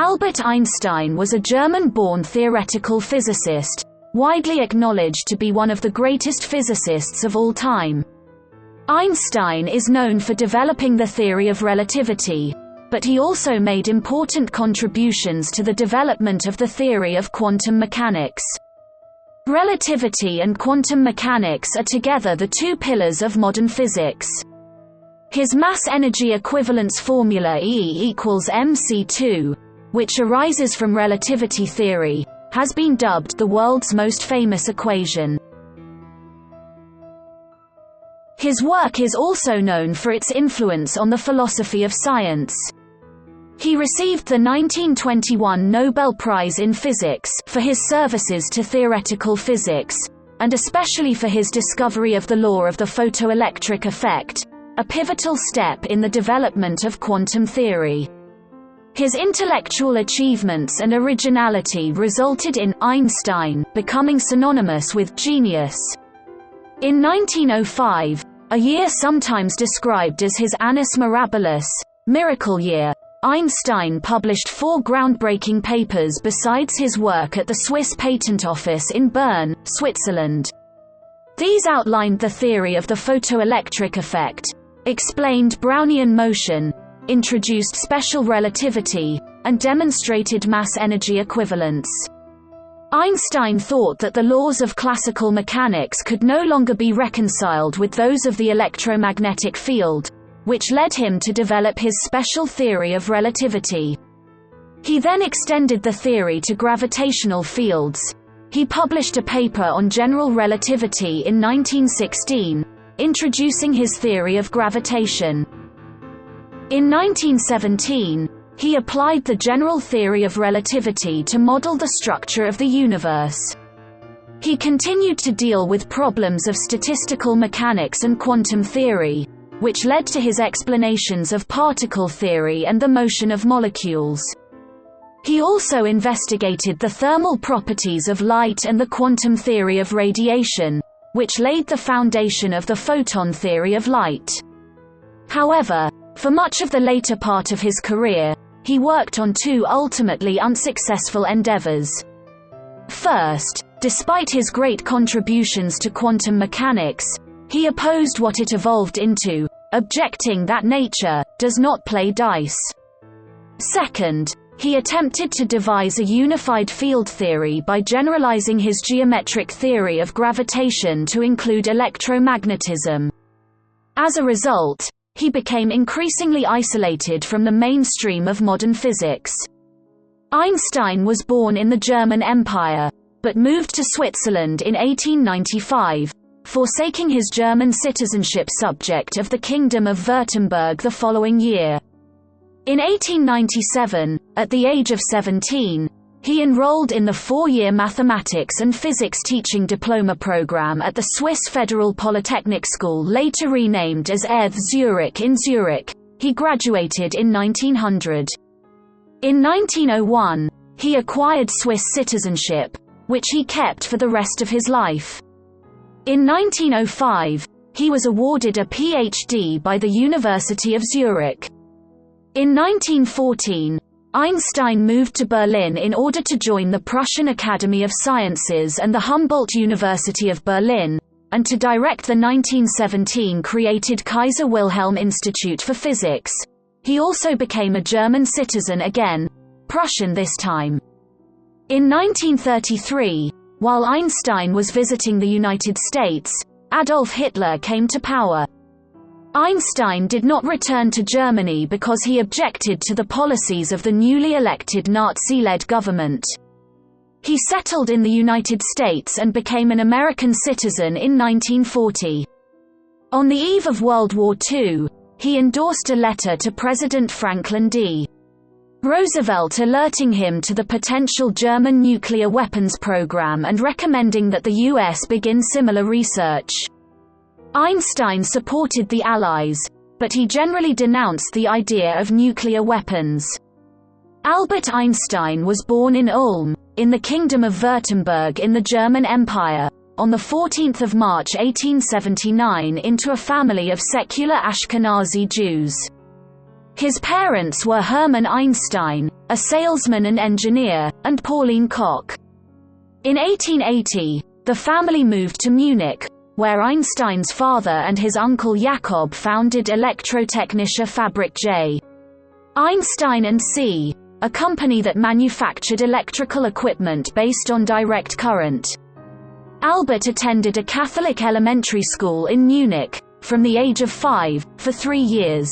Albert Einstein was a German-born theoretical physicist, widely acknowledged to be one of the greatest physicists of all time. Einstein is known for developing the theory of relativity, but he also made important contributions to the development of the theory of quantum mechanics. Relativity and quantum mechanics are together the two pillars of modern physics. His mass-energy equivalence formula E=mc2, which arises from relativity theory, has been dubbed the world's most famous equation. His work is also known for its influence on the philosophy of science. He received the 1921 Nobel Prize in Physics for his services to theoretical physics, and especially for his discovery of the law of the photoelectric effect, a pivotal step in the development of quantum theory. His intellectual achievements and originality resulted in Einstein becoming synonymous with genius. In 1905, a year sometimes described as his annus mirabilis, miracle year, Einstein published 4 groundbreaking papers besides his work at the Swiss Patent Office in Bern, Switzerland. These outlined the theory of the photoelectric effect, explained Brownian motion, introduced special relativity, and demonstrated mass-energy equivalence. Einstein thought that the laws of classical mechanics could no longer be reconciled with those of the electromagnetic field, which led him to develop his special theory of relativity. He then extended the theory to gravitational fields. He published a paper on general relativity in 1916, introducing his theory of gravitation. In 1917, he applied the general theory of relativity to model the structure of the universe. He continued to deal with problems of statistical mechanics and quantum theory, which led to his explanations of particle theory and the motion of molecules. He also investigated the thermal properties of light and the quantum theory of radiation, which laid the foundation of the photon theory of light. However, for much of the later part of his career, he worked on 2 ultimately unsuccessful endeavors. First, despite his great contributions to quantum mechanics, he opposed what it evolved into, objecting that nature does not play dice. Second, he attempted to devise a unified field theory by generalizing his geometric theory of gravitation to include electromagnetism. As a result, he became increasingly isolated from the mainstream of modern physics. Einstein was born in the German Empire, but moved to Switzerland in 1895, forsaking his German citizenship subject of the Kingdom of Württemberg the following year. In 1897, at the age of 17, he enrolled in the 4-year mathematics and physics teaching diploma program at the Swiss Federal Polytechnic School, later renamed as ETH Zurich in Zurich. He graduated in 1900. In 1901, he acquired Swiss citizenship, which he kept for the rest of his life. In 1905, he was awarded a PhD by the University of Zurich. In 1914, Einstein moved to Berlin in order to join the Prussian Academy of Sciences and the Humboldt University of Berlin, and to direct the 1917 created Kaiser Wilhelm Institute for Physics. He also became a German citizen again, Prussian this time. In 1933, while Einstein was visiting the United States, Adolf Hitler came to power. Einstein did not return to Germany because he objected to the policies of the newly elected Nazi-led government. He settled in the United States and became an American citizen in 1940. On the eve of World War II, he endorsed a letter to President Franklin D. Roosevelt alerting him to the potential German nuclear weapons program and recommending that the U.S. begin similar research. Einstein supported the Allies, but he generally denounced the idea of nuclear weapons. Albert Einstein was born in Ulm, in the Kingdom of Württemberg in the German Empire, on 14 March 1879 into a family of secular Ashkenazi Jews. His parents were Hermann Einstein, a salesman and engineer, and Pauline Koch. In 1880, the family moved to Munich, where Einstein's father and his uncle Jakob founded Elektrotechnische Fabrik J. Einstein and C., a company that manufactured electrical equipment based on direct current. Albert attended a Catholic elementary school in Munich, from the age of 5, for 3 years.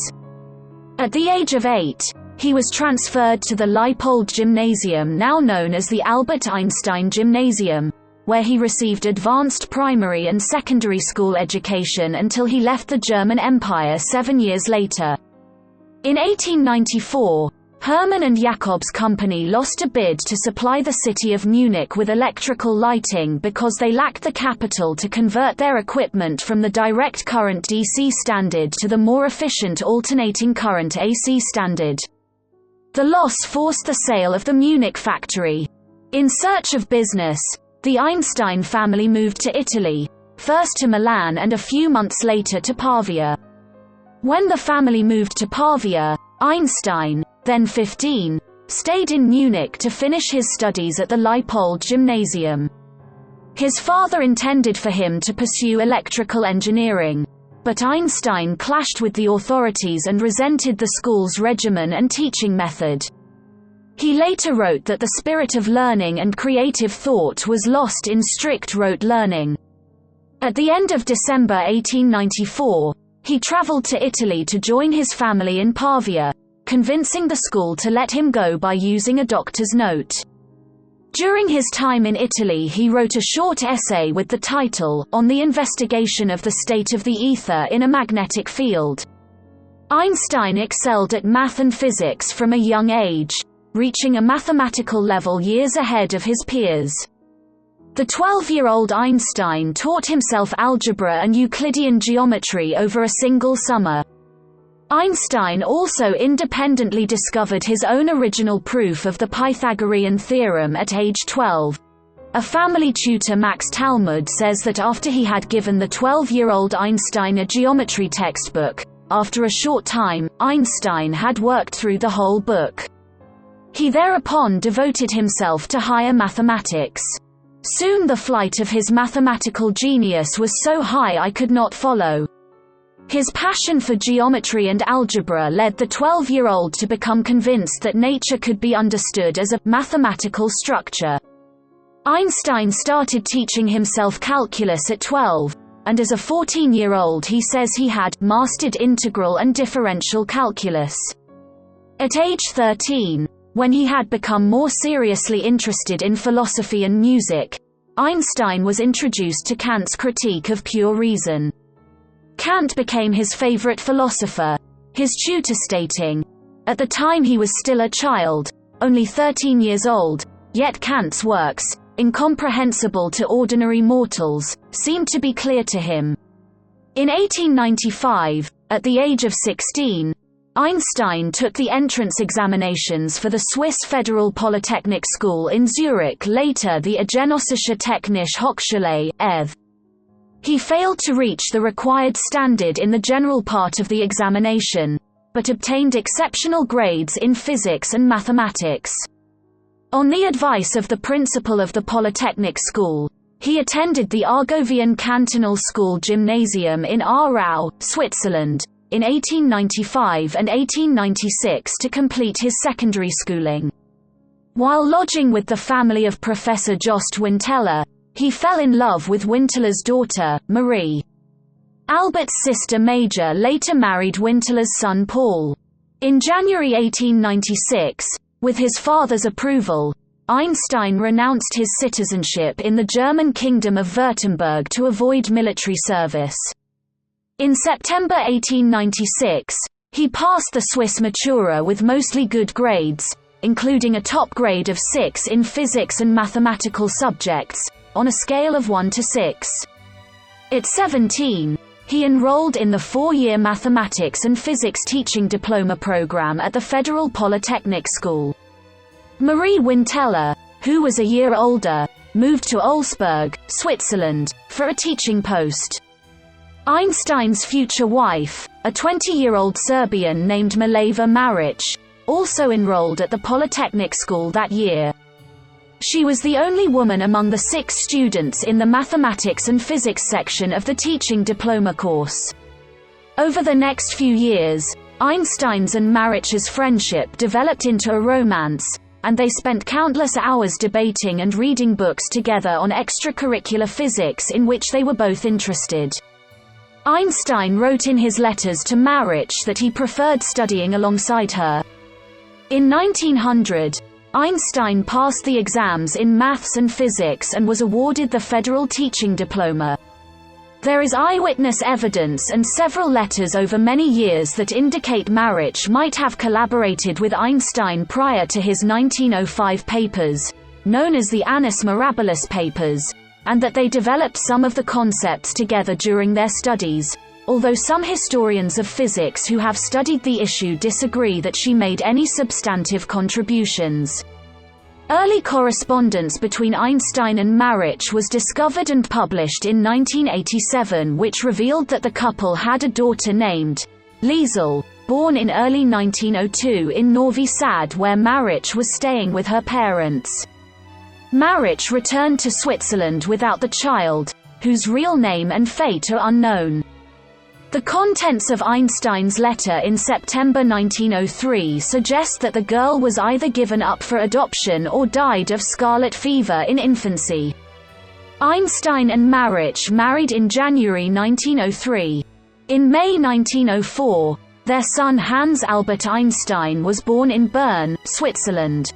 At the age of 8, he was transferred to the Leipold Gymnasium, now known as the Albert Einstein Gymnasium, where he received advanced primary and secondary school education until he left the German Empire 7 years later. In 1894, Hermann and Jakob's company lost a bid to supply the city of Munich with electrical lighting because they lacked the capital to convert their equipment from the direct current DC standard to the more efficient alternating current AC standard. The loss forced the sale of the Munich factory. In search of business, the Einstein family moved to Italy, first to Milan and a few months later to Pavia. When the family moved to Pavia, Einstein, then 15, stayed in Munich to finish his studies at the Leipold Gymnasium. His father intended for him to pursue electrical engineering, but Einstein clashed with the authorities and resented the school's regimen and teaching method. He later wrote that the spirit of learning and creative thought was lost in strict rote learning. At the end of December 1894, he traveled to Italy to join his family in Pavia, convincing the school to let him go by using a doctor's note. During his time in Italy, he wrote a short essay with the title, On the Investigation of the State of the Ether in a Magnetic Field. Einstein excelled at math and physics from a young age, reaching a mathematical level years ahead of his peers. The 12-year-old Einstein taught himself algebra and Euclidean geometry over a single summer. Einstein also independently discovered his own original proof of the Pythagorean theorem at age 12. A family tutor, Max Talmud, says that after he had given the 12-year-old Einstein a geometry textbook, after a short time, Einstein had worked through the whole book. He thereupon devoted himself to higher mathematics. Soon the flight of his mathematical genius was so high I could not follow. His passion for geometry and algebra led the 12-year-old to become convinced that nature could be understood as a mathematical structure. Einstein started teaching himself calculus at 12, and as a 14-year-old he says he had mastered integral and differential calculus. At age 13, when he had become more seriously interested in philosophy and music, Einstein was introduced to Kant's critique of pure reason. Kant became his favorite philosopher, his tutor stating, "At the time he was still a child, only 13 years old, yet Kant's works, incomprehensible to ordinary mortals, seemed to be clear to him." In 1895, at the age of 16, Einstein took the entrance examinations for the Swiss Federal Polytechnic School in Zurich, later the Genossische Technische Hochschule, ETH. He failed to reach the required standard in the general part of the examination, but obtained exceptional grades in physics and mathematics. On the advice of the principal of the Polytechnic School, he attended the Argovian Cantonal School Gymnasium in Aarau, Switzerland, in 1895 and 1896 to complete his secondary schooling. While lodging with the family of Professor Jost Winteler, he fell in love with Winteler's daughter, Marie. Albert's sister Major later married Winteler's son Paul. In January 1896, with his father's approval, Einstein renounced his citizenship in the German Kingdom of Württemberg to avoid military service. In September 1896, he passed the Swiss Matura with mostly good grades, including a top grade of 6 in physics and mathematical subjects, on a scale of 1 to 6. At 17, he enrolled in the 4-year mathematics and physics teaching diploma program at the Federal Polytechnic School. Marie Winteler, who was a year older, moved to Olsberg, Switzerland, for a teaching post. Einstein's future wife, a 20-year-old Serbian named Mileva Maric, also enrolled at the Polytechnic School that year. She was the only woman among the 6 students in the mathematics and physics section of the teaching diploma course. Over the next few years, Einstein's and Marich's friendship developed into a romance, and they spent countless hours debating and reading books together on extracurricular physics in which they were both interested. Einstein wrote in his letters to Marich that he preferred studying alongside her. In 1900, Einstein passed the exams in maths and physics and was awarded the Federal Teaching Diploma. There is eyewitness evidence and several letters over many years that indicate Marich might have collaborated with Einstein prior to his 1905 papers, known as the Annus Mirabilis papers, and that they developed some of the concepts together during their studies, although some historians of physics who have studied the issue disagree that she made any substantive contributions. Early correspondence between Einstein and Marich was discovered and published in 1987, which revealed that the couple had a daughter named Liesel, born in early 1902 in Novi Sad, where Marich was staying with her parents. Marich returned to Switzerland without the child, whose real name and fate are unknown. The contents of Einstein's letter in September 1903 suggest that the girl was either given up for adoption or died of scarlet fever in infancy. Einstein and Marich married in January 1903. In May 1904, their son Hans Albert Einstein was born in Bern, Switzerland.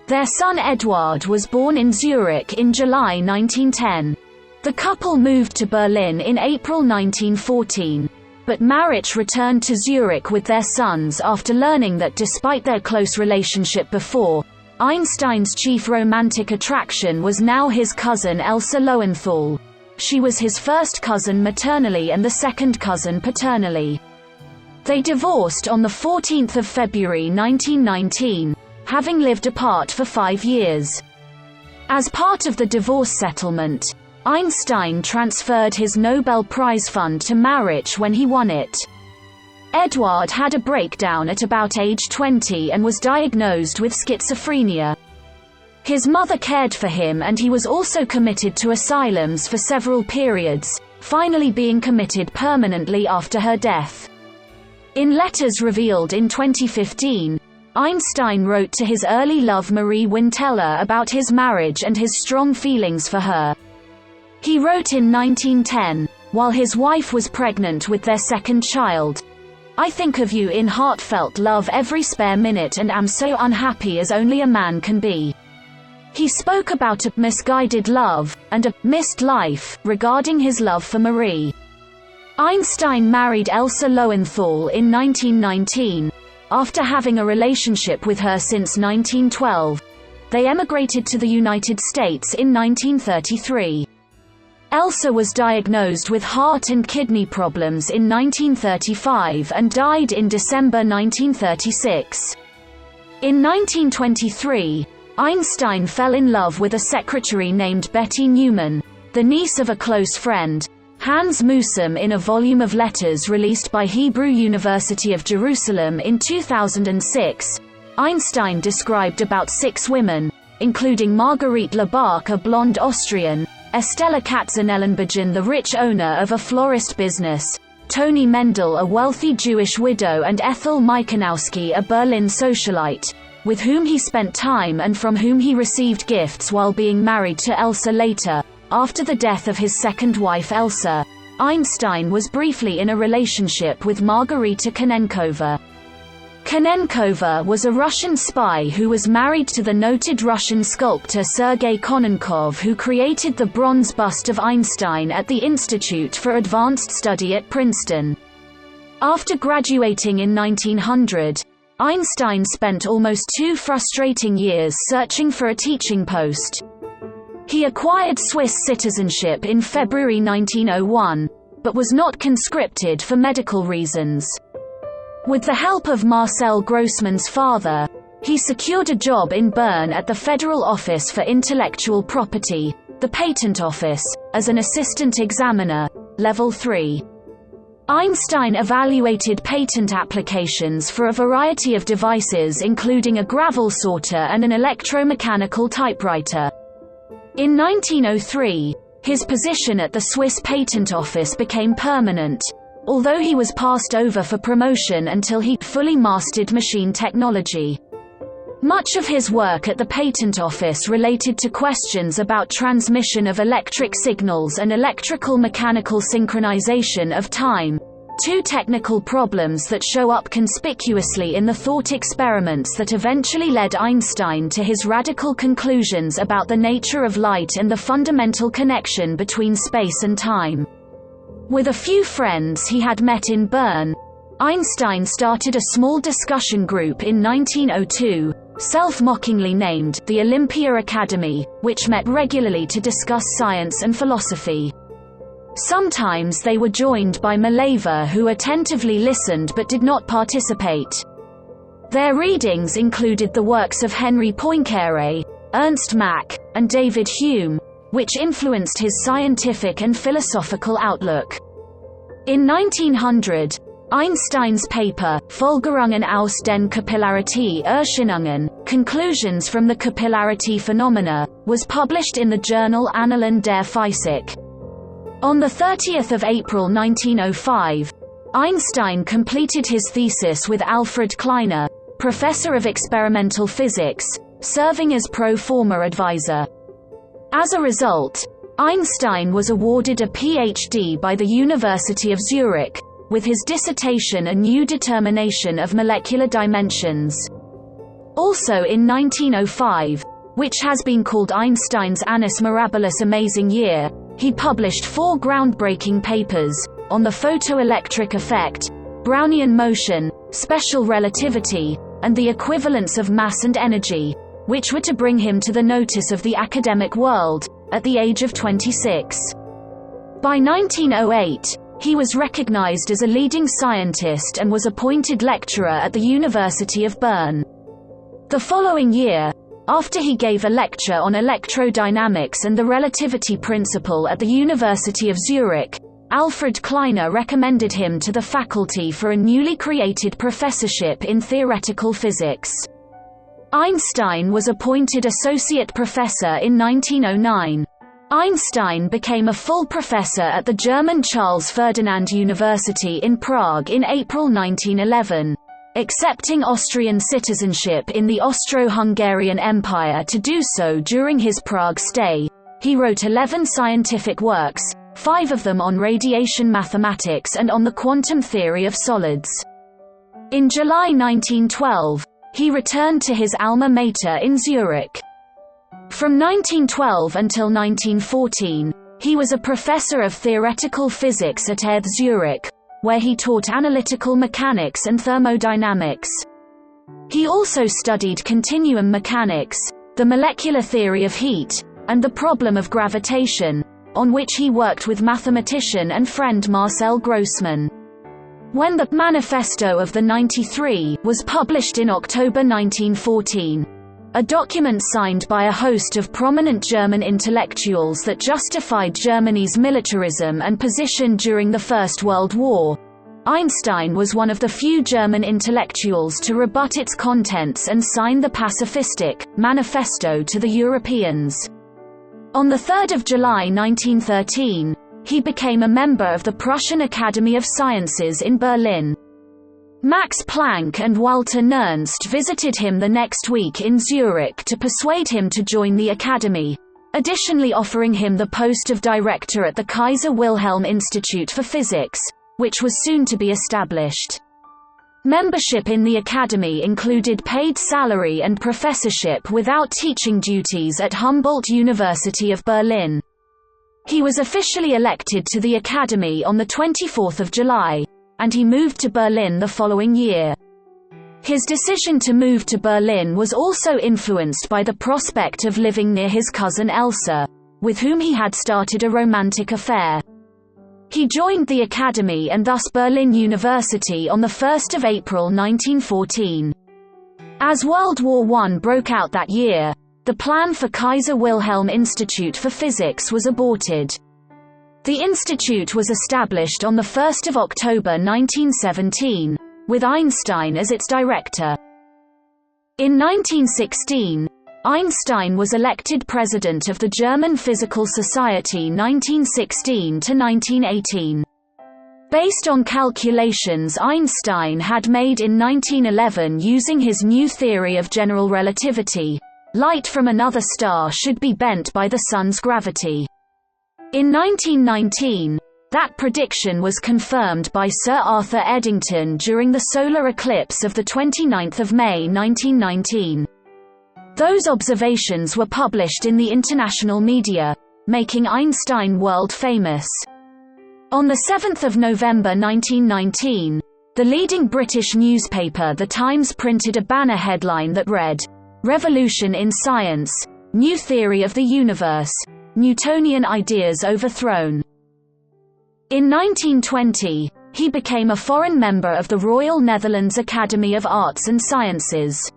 Their son Eduard was born in Zurich in July 1910. The couple moved to Berlin in April 1914, but Marich returned to Zurich with their sons after learning that despite their close relationship before, Einstein's chief romantic attraction was now his cousin Elsa Lowenthal. She was his first cousin maternally and the second cousin paternally. They divorced on 14 February 1919, having lived apart for 5 years. As part of the divorce settlement, Einstein transferred his Nobel Prize fund to Marich when he won it. Eduard had a breakdown at about age 20 and was diagnosed with schizophrenia. His mother cared for him, and he was also committed to asylums for several periods, finally being committed permanently after her death. In letters revealed in 2015, Einstein wrote to his early love Marie Wintella about his marriage and his strong feelings for her. He wrote in 1910, while his wife was pregnant with their second child, "I think of you in heartfelt love every spare minute and am so unhappy as only a man can be." He spoke about a misguided love and a missed life regarding his love for Marie. Einstein married Elsa Lowenthal in 1919. After having a relationship with her since 1912, they emigrated to the United States in 1933. Elsa was diagnosed with heart and kidney problems in 1935 and died in December 1936. In 1923, Einstein fell in love with a secretary named Betty Newman, the niece of a close friend, Hans Musum. In a volume of letters released by Hebrew University of Jerusalem in 2006, Einstein described about 6 women, including Marguerite Lebach, a blonde Austrian, Estella Katzenellenbergen, the rich owner of a florist business, Toni Mendel, a wealthy Jewish widow, and Ethel Michanowski, a Berlin socialite, with whom he spent time and from whom he received gifts while being married to Elsa later. After the death of his second wife Elsa, Einstein was briefly in a relationship with Margarita Konenkova. Konenkova was a Russian spy who was married to the noted Russian sculptor Sergei Konenkov, who created the bronze bust of Einstein at the Institute for Advanced Study at Princeton. After graduating in 1900, Einstein spent almost 2 frustrating years searching for a teaching post. He acquired Swiss citizenship in February 1901, but was not conscripted for medical reasons. With the help of Marcel Grossman's father, he secured a job in Bern at the Federal Office for Intellectual Property, the Patent Office, as an assistant examiner, level 3. Einstein evaluated patent applications for a variety of devices including a gravel sorter and an electromechanical typewriter. In 1903, his position at the Swiss Patent Office became permanent, although he was passed over for promotion until he fully mastered machine technology. Much of his work at the Patent Office related to questions about transmission of electric signals and electrical-mechanical synchronization of time, two technical problems that show up conspicuously in the thought experiments that eventually led Einstein to his radical conclusions about the nature of light and the fundamental connection between space and time. With a few friends he had met in Bern, Einstein started a small discussion group in 1902, self-mockingly named the Olympia Academy, which met regularly to discuss science and philosophy. Sometimes they were joined by Maleva, who attentively listened but did not participate. Their readings included the works of Henri Poincaré, Ernst Mach, and David Hume, which influenced his scientific and philosophical outlook. In 1900, Einstein's paper, Folgerungen aus den Kapillaritätserscheinungen, Conclusions from the Capillarity Phenomena, was published in the journal Annalen der Physik. On 30 April 1905, Einstein completed his thesis with Alfred Kleiner, professor of experimental physics, serving as pro forma advisor. As a result, Einstein was awarded a PhD by the University of Zurich, with his dissertation A New Determination of Molecular Dimensions. Also in 1905, which has been called Einstein's Annus Mirabilis Amazing Year, he published 4 groundbreaking papers, on the photoelectric effect, Brownian motion, special relativity, and the equivalence of mass and energy, which were to bring him to the notice of the academic world, at the age of 26. By 1908, he was recognized as a leading scientist and was appointed lecturer at the University of Bern. The following year, after he gave a lecture on electrodynamics and the relativity principle at the University of Zurich, Alfred Kleiner recommended him to the faculty for a newly created professorship in theoretical physics. Einstein was appointed associate professor in 1909. Einstein became a full professor at the German Charles Ferdinand University in Prague in April 1911, accepting Austrian citizenship in the Austro-Hungarian Empire to do so during his Prague stay. He wrote 11 scientific works, 5 of them on radiation mathematics and on the quantum theory of solids. In July 1912, he returned to his alma mater in Zurich. From 1912 until 1914, he was a professor of theoretical physics at ETH Zurich, where he taught analytical mechanics and thermodynamics. He also studied continuum mechanics, the molecular theory of heat, and the problem of gravitation, on which he worked with mathematician and friend Marcel Grossmann. When the Manifesto of the 93 was published in October 1914, a document signed by a host of prominent German intellectuals that justified Germany's militarism and position during the First World War, Einstein was one of the few German intellectuals to rebut its contents and sign the pacifistic manifesto to the Europeans. On 3 July 1913, he became a member of the Prussian Academy of Sciences in Berlin. Max Planck and Walter Nernst visited him the next week in Zurich to persuade him to join the Academy, additionally offering him the post of director at the Kaiser Wilhelm Institute for Physics, which was soon to be established. Membership in the Academy included paid salary and professorship without teaching duties at Humboldt University of Berlin. He was officially elected to the Academy on 24 July, and he moved to Berlin the following year. His decision to move to Berlin was also influenced by the prospect of living near his cousin Elsa, with whom he had started a romantic affair. He joined the Academy and thus Berlin University on 1 April 1914. As World War I broke out that year, the plan for Kaiser Wilhelm Institute for Physics was aborted. The institute was established on 1 October 1917, with Einstein as its director. In 1916, Einstein was elected president of the German Physical Society 1916 to 1918. Based on calculations Einstein had made in 1911 using his new theory of general relativity, light from another star should be bent by the Sun's gravity. In 1919, that prediction was confirmed by Sir Arthur Eddington during the solar eclipse of 29 May 1919. Those observations were published in the international media, making Einstein world famous. On 7 November 1919, the leading British newspaper The Times printed a banner headline that read, "Revolution in Science, New Theory of the Universe, Newtonian Ideas Overthrown." In 1920, he became a foreign member of the Royal Netherlands Academy of Arts and Sciences.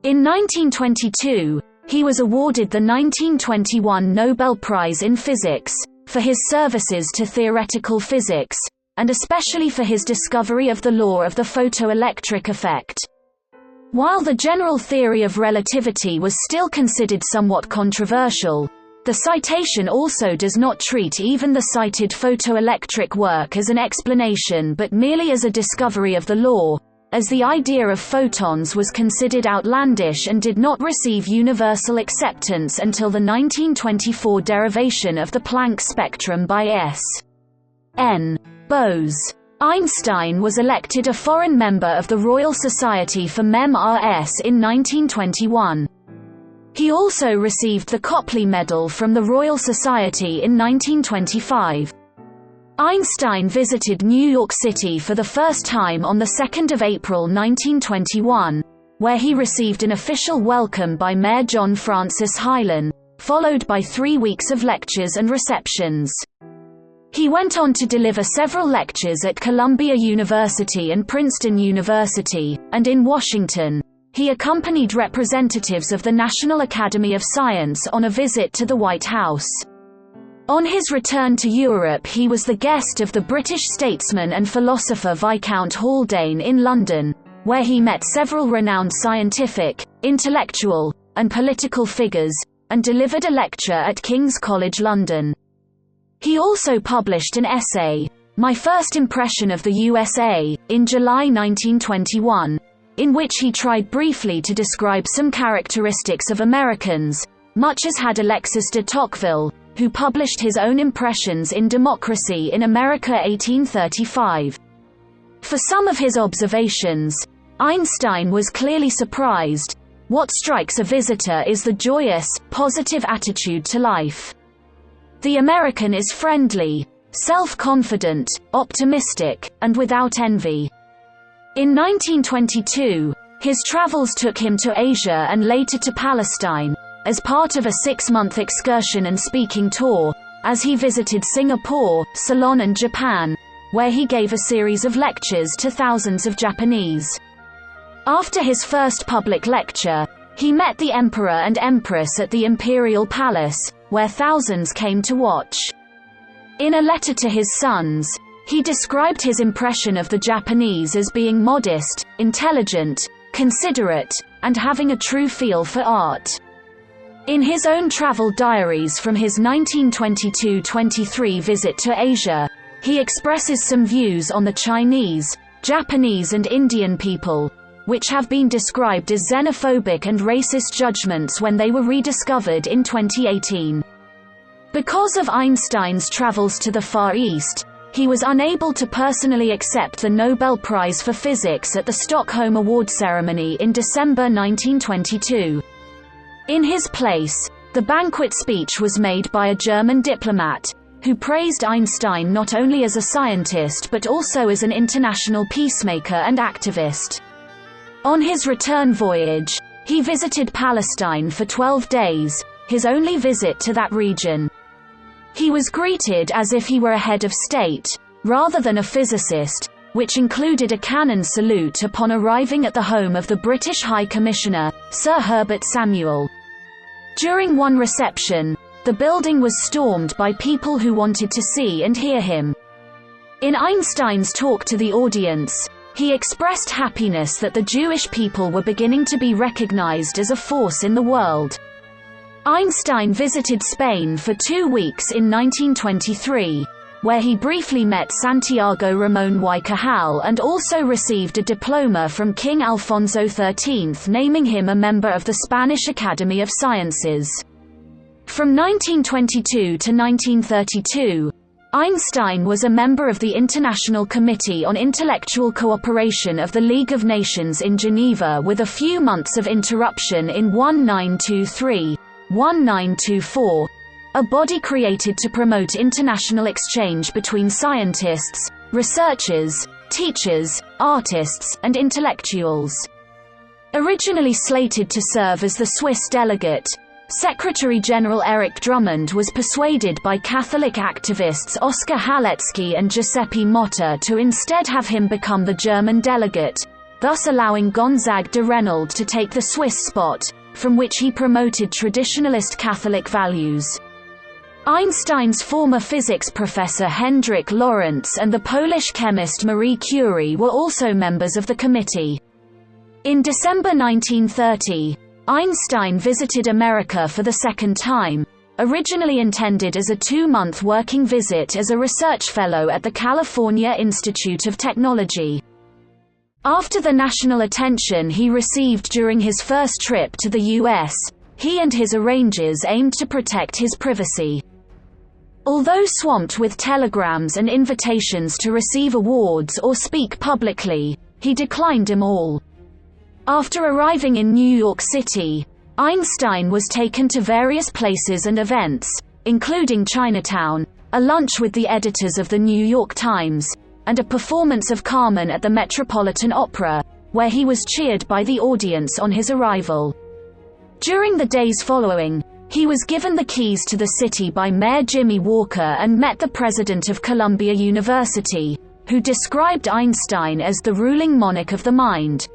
In 1922, he was awarded the 1921 Nobel Prize in Physics, for his services to theoretical physics, and especially for his discovery of the law of the photoelectric effect. While the general theory of relativity was still considered somewhat controversial, the citation also does not treat even the cited photoelectric work as an explanation but merely as a discovery of the law, as the idea of photons was considered outlandish and did not receive universal acceptance until the 1924 derivation of the Planck spectrum by S. N. Bose. Einstein was elected a foreign member of the Royal Society for Mem-Rs in 1921. He also received the Copley Medal from the Royal Society in 1925. Einstein visited New York City for the first time on 2 April 1921, where he received an official welcome by Mayor John Francis Hylan, followed by 3 weeks of lectures and receptions. He went on to deliver several lectures at Columbia University and Princeton University, and in Washington, he accompanied representatives of the National Academy of Science on a visit to the White House. On his return to Europe he was the guest of the British statesman and philosopher Viscount Haldane in London, where he met several renowned scientific, intellectual, and political figures, and delivered a lecture at King's College London. He also published an essay, My First Impression of the USA, in July 1921, in which he tried briefly to describe some characteristics of Americans, much as had Alexis de Tocqueville, who published his own impressions in Democracy in America 1835. For some of his observations, Einstein was clearly surprised. What strikes a visitor is the joyous, positive attitude to life. The American is friendly, self-confident, optimistic, and without envy. In 1922, his travels took him to Asia and later to Palestine, as part of a 6-month excursion and speaking tour, as he visited Singapore, Ceylon and Japan, where he gave a series of lectures to thousands of Japanese. After his first public lecture, he met the Emperor and Empress at the Imperial Palace, where thousands came to watch. In a letter to his sons, he described his impression of the Japanese as being modest, intelligent, considerate, and having a true feel for art. In his own travel diaries from his 1922-23 visit to Asia, he expresses some views on the Chinese, Japanese and Indian people, which have been described as xenophobic and racist judgments when they were rediscovered in 2018. Because of Einstein's travels to the Far East, he was unable to personally accept the Nobel Prize for Physics at the Stockholm Award ceremony in December 1922. In his place, the banquet speech was made by a German diplomat, who praised Einstein not only as a scientist but also as an international peacemaker and activist. On his return voyage, he visited Palestine for 12 days, his only visit to that region. He was greeted as if he were a head of state, rather than a physicist, which included a cannon salute upon arriving at the home of the British High Commissioner, Sir Herbert Samuel. During one reception, the building was stormed by people who wanted to see and hear him. In Einstein's talk to the audience, he expressed happiness that the Jewish people were beginning to be recognized as a force in the world. Einstein visited Spain for 2 weeks in 1923, where he briefly met Santiago Ramón y Cajal and also received a diploma from King Alfonso XIII naming him a member of the Spanish Academy of Sciences. From 1922 to 1932, Einstein was a member of the International Committee on Intellectual Cooperation of the League of Nations in Geneva, with a few months of interruption in 1923–1924, a body created to promote international exchange between scientists, researchers, teachers, artists, and intellectuals. Originally slated to serve as the Swiss delegate, Secretary-General Erich Drummond was persuaded by Catholic activists Oskar Halecki and Giuseppe Motta to instead have him become the German delegate, thus allowing Gonzague de Reynold to take the Swiss spot, from which he promoted traditionalist Catholic values. Einstein's former physics professor Hendrik Lorentz and the Polish chemist Marie Curie were also members of the committee. In December 1930, Einstein visited America for the second time, originally intended as a 2-month working visit as a research fellow at the California Institute of Technology. After the national attention he received during his first trip to the U.S., he and his arrangers aimed to protect his privacy. Although swamped with telegrams and invitations to receive awards or speak publicly, he declined them all. After arriving in New York City, Einstein was taken to various places and events, including Chinatown, a lunch with the editors of the New York Times, and a performance of Carmen at the Metropolitan Opera, where he was cheered by the audience on his arrival. During the days following, he was given the keys to the city by Mayor Jimmy Walker and met the president of Columbia University, who described Einstein as the ruling monarch of the mind.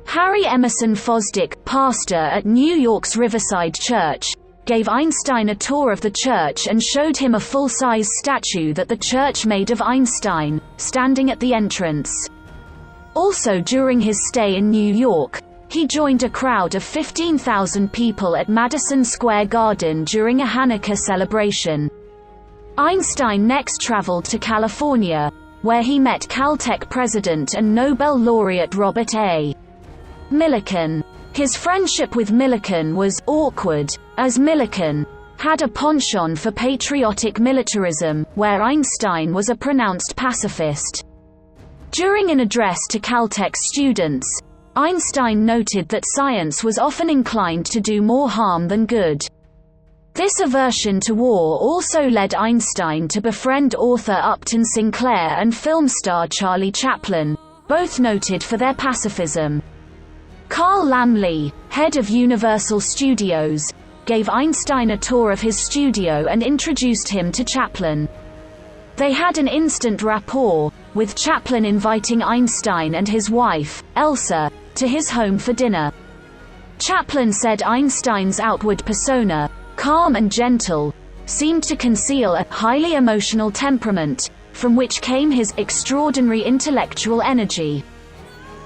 Harry Emerson Fosdick, pastor at New York's Riverside Church, gave Einstein a tour of the church and showed him a full-size statue that the church made of Einstein, standing at the entrance. Also during his stay in New York, he joined a crowd of 15,000 people at Madison Square Garden during a Hanukkah celebration. Einstein next traveled to California, where he met Caltech president and Nobel laureate Robert A. Millikan. His friendship with Millikan was awkward, as Millikan had a penchant for patriotic militarism, where Einstein was a pronounced pacifist. During an address to Caltech students, Einstein noted that science was often inclined to do more harm than good. This aversion to war also led Einstein to befriend author Upton Sinclair and film star Charlie Chaplin, both noted for their pacifism. Carl Laemmle, head of Universal Studios, gave Einstein a tour of his studio and introduced him to Chaplin. They had an instant rapport, with Chaplin inviting Einstein and his wife, Elsa, to his home for dinner. Chaplin said Einstein's outward persona, calm and gentle, seemed to conceal a highly emotional temperament, from which came his extraordinary intellectual energy.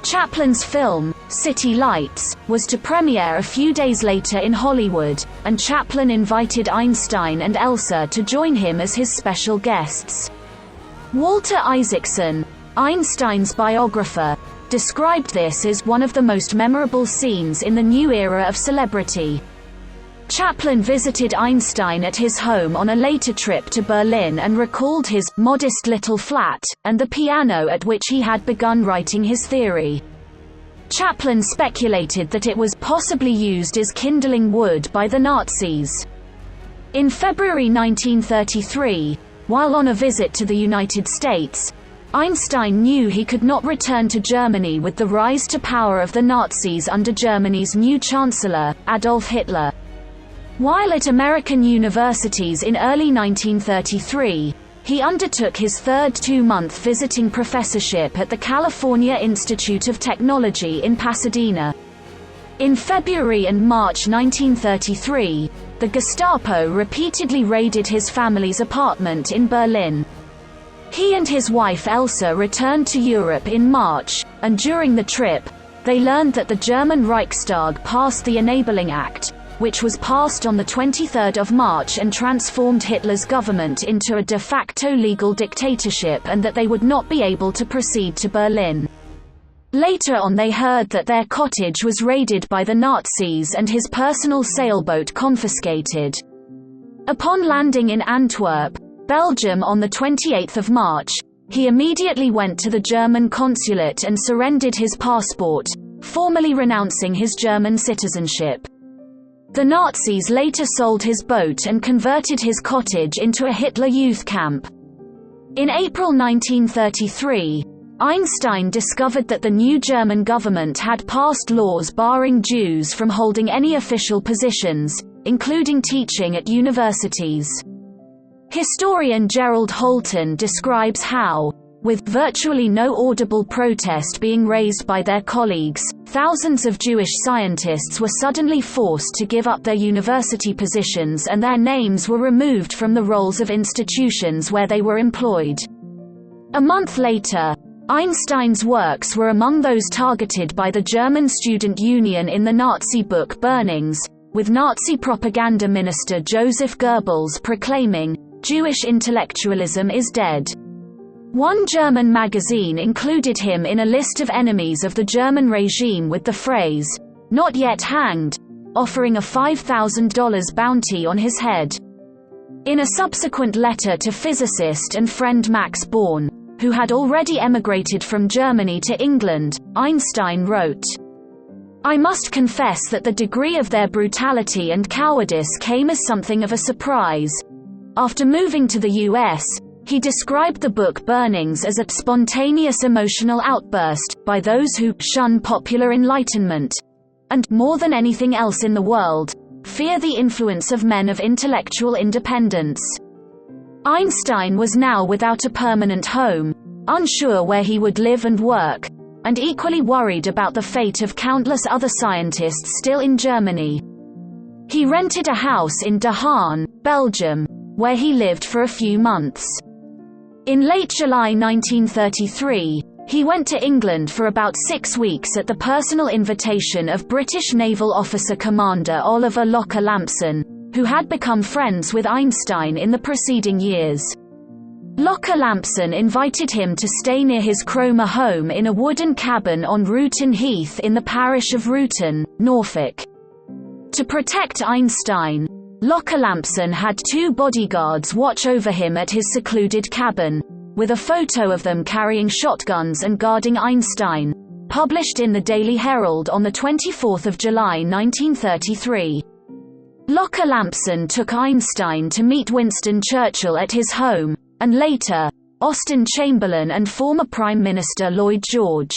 Chaplin's film, City Lights, was to premiere a few days later in Hollywood, and Chaplin invited Einstein and Elsa to join him as his special guests. Walter Isaacson, Einstein's biographer, described this as one of the most memorable scenes in the new era of celebrity. Chaplin visited Einstein at his home on a later trip to Berlin and recalled his modest little flat and the piano at which he had begun writing his theory. Chaplin speculated that it was possibly used as kindling wood by the Nazis. In February 1933, while on a visit to the United States, Einstein knew he could not return to Germany with the rise to power of the Nazis under Germany's new chancellor, Adolf Hitler. While at American universities in early 1933, he undertook his third 2-month visiting professorship at the California Institute of Technology in Pasadena. In February and March 1933, the Gestapo repeatedly raided his family's apartment in Berlin. He and his wife Elsa returned to Europe in March, and during the trip, they learned that the German Reichstag passed the Enabling Act, which was passed on the 23rd of March and transformed Hitler's government into a de facto legal dictatorship, and that they would not be able to proceed to Berlin. Later on they heard that their cottage was raided by the Nazis and his personal sailboat confiscated. Upon landing in Antwerp, Belgium on the 28th of March, he immediately went to the German consulate and surrendered his passport, formally renouncing his German citizenship. The Nazis later sold his boat and converted his cottage into a Hitler youth camp. In April 1933, Einstein discovered that the new German government had passed laws barring Jews from holding any official positions, including teaching at universities. Historian Gerald Holton describes how, with virtually no audible protest being raised by their colleagues, thousands of Jewish scientists were suddenly forced to give up their university positions and their names were removed from the rolls of institutions where they were employed. A month later, Einstein's works were among those targeted by the German Student Union in the Nazi book burnings, with Nazi propaganda minister Joseph Goebbels proclaiming, "Jewish intellectualism is dead." One German magazine included him in a list of enemies of the German regime with the phrase, "Not yet hanged," offering a $5,000 bounty on his head. In a subsequent letter to physicist and friend Max Born, who had already emigrated from Germany to England, Einstein wrote, "I must confess that the degree of their brutality and cowardice came as something of a surprise. After moving to the US, he described the book Burnings as a spontaneous emotional outburst by those who shun popular enlightenment and, more than anything else in the world, fear the influence of men of intellectual independence." Einstein was now without a permanent home, unsure where he would live and work, and equally worried about the fate of countless other scientists still in Germany. He rented a house in De Haan, Belgium, where he lived for a few months. In late July 1933, he went to England for about 6 weeks at the personal invitation of British Naval Officer Commander Oliver Locker-Lampson, who had become friends with Einstein in the preceding years. Locker-Lampson invited him to stay near his Cromer home in a wooden cabin on Ruton Heath in the parish of Ruton, Norfolk. To protect Einstein, Locker-Lampson had 2 bodyguards watch over him at his secluded cabin, with a photo of them carrying shotguns and guarding Einstein, published in the Daily Herald on 24 July 1933. Locker-Lampson took Einstein to meet Winston Churchill at his home, and later, Austen Chamberlain and former Prime Minister Lloyd George.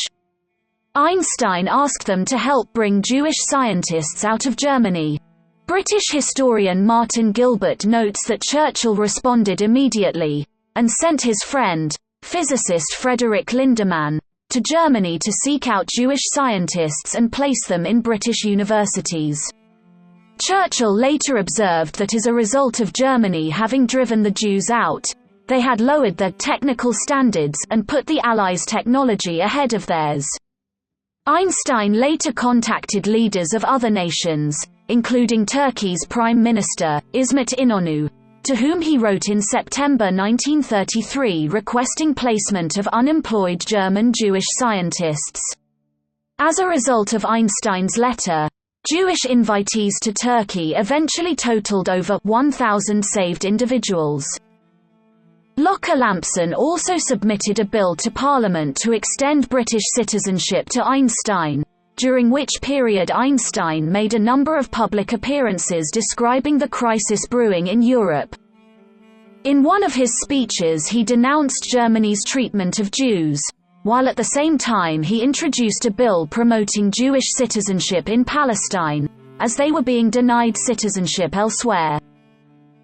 Einstein asked them to help bring Jewish scientists out of Germany. British historian Martin Gilbert notes that Churchill responded immediately, and sent his friend, physicist Frederick Lindemann, to Germany to seek out Jewish scientists and place them in British universities. Churchill later observed that as a result of Germany having driven the Jews out, they had lowered their technical standards and put the Allies' technology ahead of theirs. Einstein later contacted leaders of other nations, including Turkey's Prime Minister, İsmet İnönü, to whom he wrote in September 1933 requesting placement of unemployed German Jewish scientists. As a result of Einstein's letter, Jewish invitees to Turkey eventually totaled over 1,000 saved individuals. Locker-Lampson also submitted a bill to Parliament to extend British citizenship to Einstein, during which period Einstein made a number of public appearances describing the crisis brewing in Europe. In one of his speeches he denounced Germany's treatment of Jews, while at the same time he introduced a bill promoting Jewish citizenship in Palestine, as they were being denied citizenship elsewhere.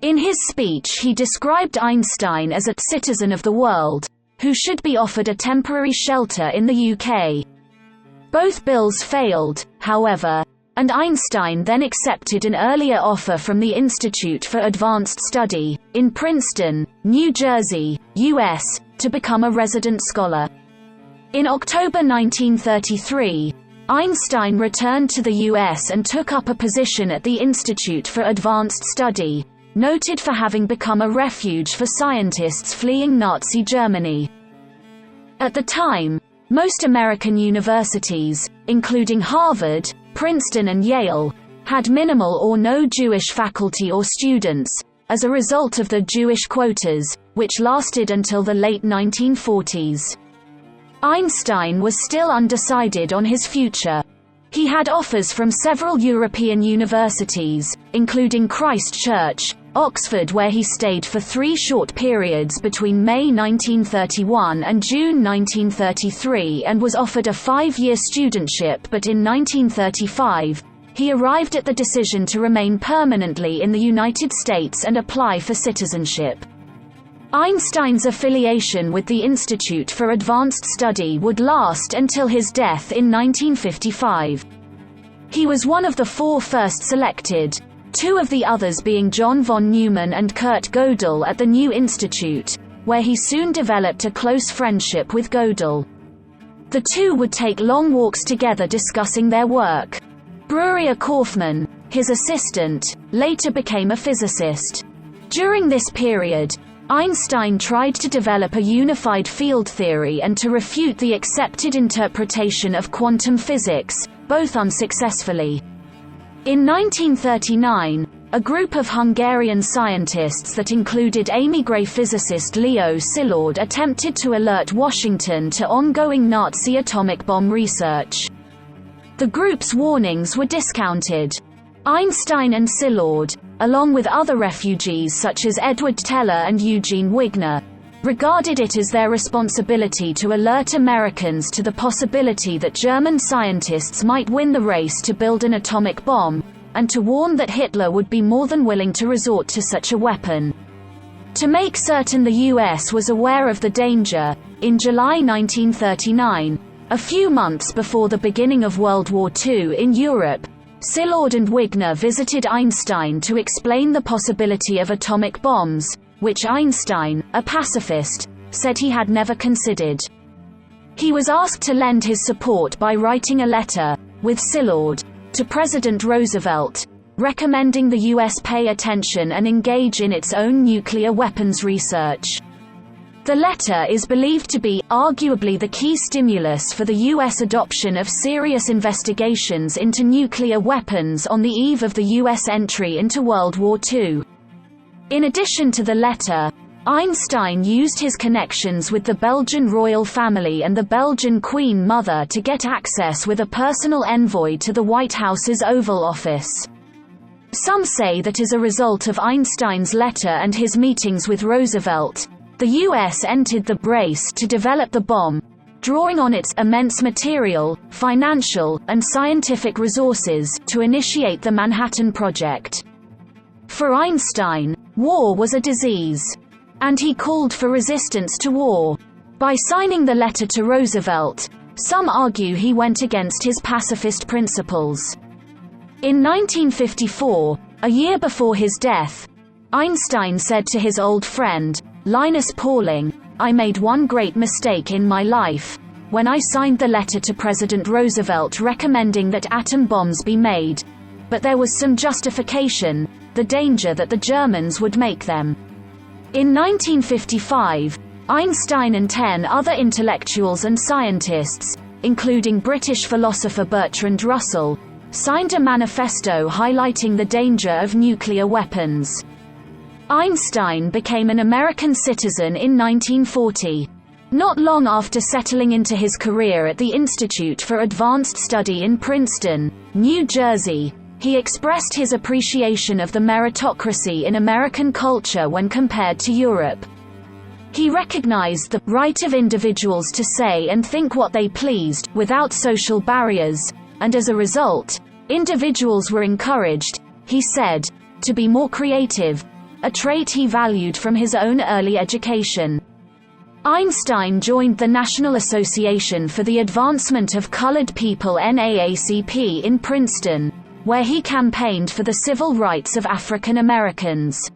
In his speech he described Einstein as a citizen of the world, who should be offered a temporary shelter in the UK. Both bills failed, however, and Einstein then accepted an earlier offer from the Institute for Advanced Study, in Princeton, New Jersey, U.S., to become a resident scholar. In October 1933, Einstein returned to the U.S. and took up a position at the Institute for Advanced Study, noted for having become a refuge for scientists fleeing Nazi Germany. At the time, most American universities, including Harvard, Princeton and Yale, had minimal or no Jewish faculty or students, as a result of the Jewish quotas, which lasted until the late 1940s. Einstein was still undecided on his future. He had offers from several European universities, including Christ Church, Oxford, where he stayed for 3 short periods between May 1931 and June 1933, and was offered a 5-year studentship, but in 1935, he arrived at the decision to remain permanently in the United States and apply for citizenship. Einstein's affiliation with the Institute for Advanced Study would last until his death in 1955. He was one of the 4 first selected, 2 of the others being John von Neumann and Kurt Gödel at the new institute, where he soon developed a close friendship with Gödel. The 2 would take long walks together discussing their work. Brurier Kaufmann, his assistant, later became a physicist. During this period, Einstein tried to develop a unified field theory and to refute the accepted interpretation of quantum physics, both unsuccessfully. In 1939, a group of Hungarian scientists that included émigré physicist Leo Szilard attempted to alert Washington to ongoing Nazi atomic bomb research. The group's warnings were discounted. Einstein and Szilard, along with other refugees such as Edward Teller and Eugene Wigner, regarded it as their responsibility to alert Americans to the possibility that German scientists might win the race to build an atomic bomb, and to warn that Hitler would be more than willing to resort to such a weapon. To make certain the U.S. was aware of the danger, in July 1939, a few months before the beginning of World War II in Europe, Szilard and Wigner visited Einstein to explain the possibility of atomic bombs, which Einstein, a pacifist, said he had never considered. He was asked to lend his support by writing a letter, with Szilard, to President Roosevelt, recommending the U.S. pay attention and engage in its own nuclear weapons research. The letter is believed to be, arguably, the key stimulus for the U.S. adoption of serious investigations into nuclear weapons on the eve of the U.S. entry into World War II. In addition to the letter, Einstein used his connections with the Belgian royal family and the Belgian Queen Mother to get access with a personal envoy to the White House's Oval Office. Some say that as a result of Einstein's letter and his meetings with Roosevelt, the U.S. entered the race to develop the bomb, drawing on its immense material, financial, and scientific resources to initiate the Manhattan Project. For Einstein, war was a disease, and he called for resistance to war. By signing the letter to Roosevelt, some argue he went against his pacifist principles. In 1954, a year before his death, Einstein said to his old friend, Linus Pauling, "I made one great mistake in my life, when I signed the letter to President Roosevelt recommending that atom bombs be made. But there was some justification, the danger that the Germans would make them." In 1955, Einstein and 10 other intellectuals and scientists, including British philosopher Bertrand Russell, signed a manifesto highlighting the danger of nuclear weapons. Einstein became an American citizen in 1940. Not long after settling into his career at the Institute for Advanced Study in Princeton, New Jersey, he expressed his appreciation of the meritocracy in American culture when compared to Europe. He recognized the right of individuals to say and think what they pleased, without social barriers, and as a result, individuals were encouraged, he said, to be more creative, a trait he valued from his own early education. Einstein joined the National Association for the Advancement of Colored People (NAACP) in Princeton, where he campaigned for the civil rights of African Americans.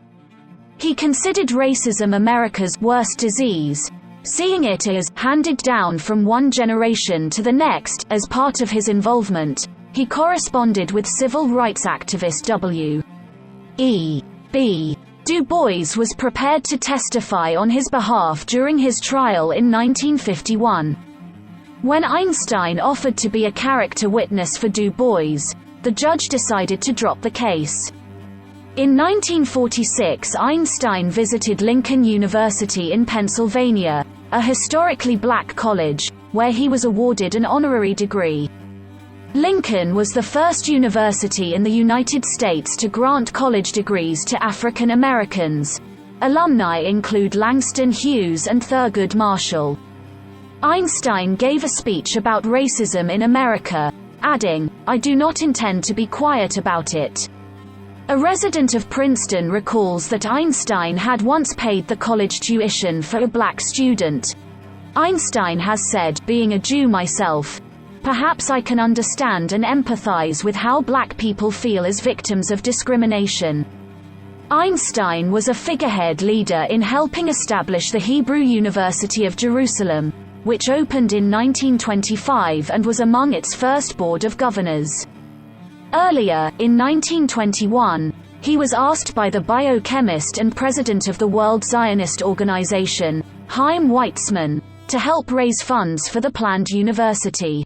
He considered racism America's worst disease, seeing it as handed down from one generation to the next. As part of his involvement, he corresponded with civil rights activist W.E.B. Du Bois was prepared to testify on his behalf during his trial in 1951. When Einstein offered to be a character witness for Du Bois, the judge decided to drop the case. In 1946, Einstein visited Lincoln University in Pennsylvania, a historically black college, where he was awarded an honorary degree. Lincoln was the first university in the United States to grant college degrees to African Americans. Alumni include Langston Hughes and Thurgood Marshall. Einstein gave a speech about racism in America, adding, "I do not intend to be quiet about it." A resident of Princeton recalls that Einstein had once paid the college tuition for a black student. Einstein has said, "Being a Jew myself, perhaps I can understand and empathize with how black people feel as victims of discrimination." Einstein was a figurehead leader in helping establish the Hebrew University of Jerusalem, which opened in 1925 and was among its first board of governors. Earlier, in 1921, he was asked by the biochemist and president of the World Zionist Organization, Chaim Weizmann, to help raise funds for the planned university.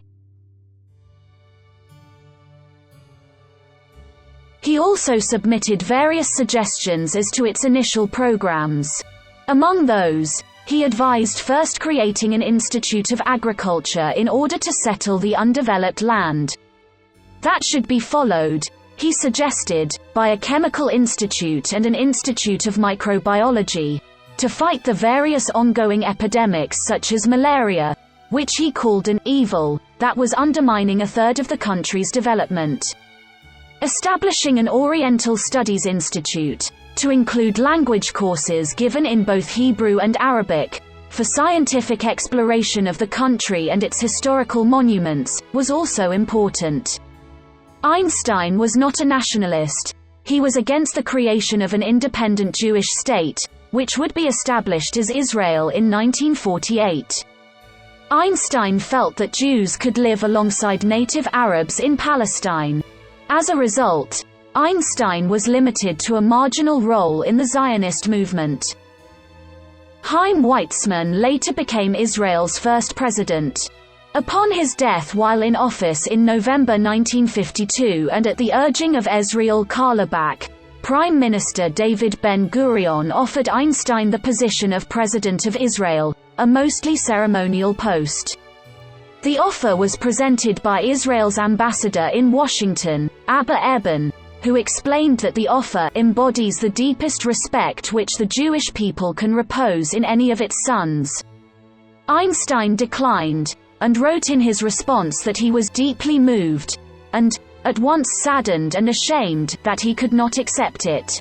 He also submitted various suggestions as to its initial programs. Among those, he advised first creating an institute of agriculture in order to settle the undeveloped land. That should be followed, he suggested, by a chemical institute and an institute of microbiology, to fight the various ongoing epidemics such as malaria, which he called an evil that was undermining a third of the country's development. Establishing an Oriental Studies Institute, to include language courses given in both Hebrew and Arabic, for scientific exploration of the country and its historical monuments, was also important. Einstein was not a nationalist. He was against the creation of an independent Jewish state, which would be established as Israel in 1948. Einstein felt that Jews could live alongside native Arabs in Palestine. As a result, Einstein was limited to a marginal role in the Zionist movement. Chaim Weizmann later became Israel's first president. Upon his death while in office in November 1952 and at the urging of Ezriel Carlebach, Prime Minister David Ben-Gurion offered Einstein the position of President of Israel, a mostly ceremonial post. The offer was presented by Israel's ambassador in Washington, Abba Eban, who explained that the offer embodies the deepest respect which the Jewish people can repose in any of its sons. Einstein declined, and wrote in his response that he was deeply moved, and, at once saddened and ashamed, that he could not accept it.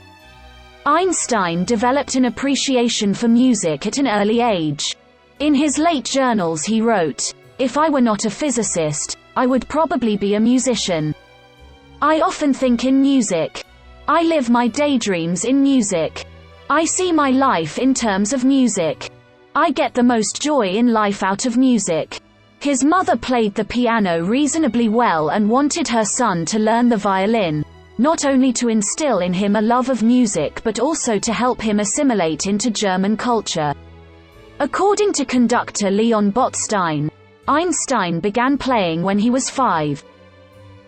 Einstein developed an appreciation for music at an early age. In his late journals he wrote, "If I were not a physicist, I would probably be a musician. I often think in music. I live my daydreams in music. I see my life in terms of music. I get the most joy in life out of music." His mother played the piano reasonably well and wanted her son to learn the violin, not only to instill in him a love of music but also to help him assimilate into German culture. According to conductor Leon Botstein, Einstein began playing when he was 5.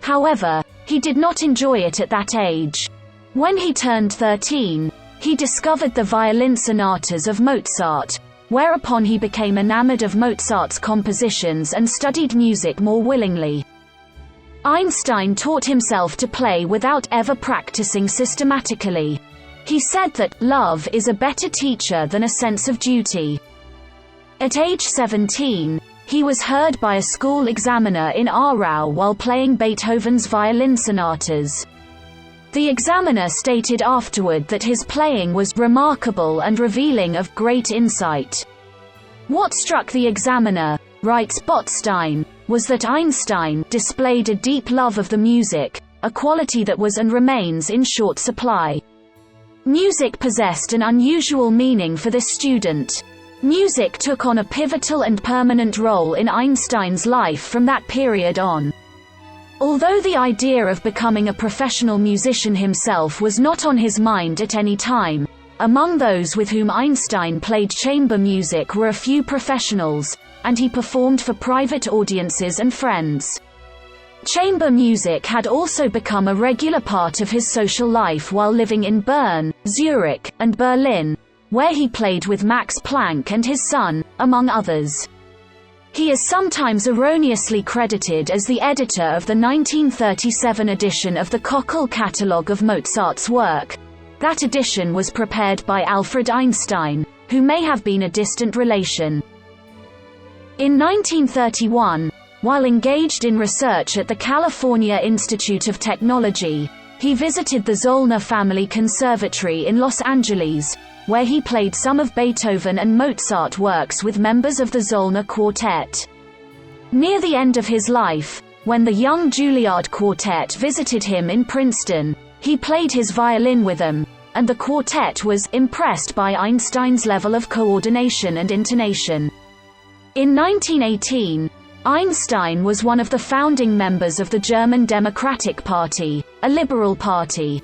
However, he did not enjoy it at that age. When he turned 13, he discovered the violin sonatas of Mozart, whereupon he became enamored of Mozart's compositions and studied music more willingly. Einstein taught himself to play without ever practicing systematically. He said that love is a better teacher than a sense of duty. At age 17, he was heard by a school examiner in Aarau while playing Beethoven's violin sonatas. The examiner stated afterward that his playing was remarkable and revealing of great insight. What struck the examiner, writes Botstein, was that Einstein displayed a deep love of the music, a quality that was and remains in short supply. Music possessed an unusual meaning for this student. Music took on a pivotal and permanent role in Einstein's life from that period on. Although the idea of becoming a professional musician himself was not on his mind at any time, among those with whom Einstein played chamber music were a few professionals, and he performed for private audiences and friends. Chamber music had also become a regular part of his social life while living in Bern, Zurich, and Berlin, where he played with Max Planck and his son, among others. He is sometimes erroneously credited as the editor of the 1937 edition of the Köchel catalogue of Mozart's work. That edition was prepared by Alfred Einstein, who may have been a distant relation. In 1931, while engaged in research at the California Institute of Technology, he visited the Zollner Family Conservatory in Los Angeles, where he played some of Beethoven and Mozart works with members of the Zollner Quartet. Near the end of his life, when the young Juilliard Quartet visited him in Princeton, he played his violin with them, and the quartet was impressed by Einstein's level of coordination and intonation. In 1918, Einstein was one of the founding members of the German Democratic Party, a liberal party.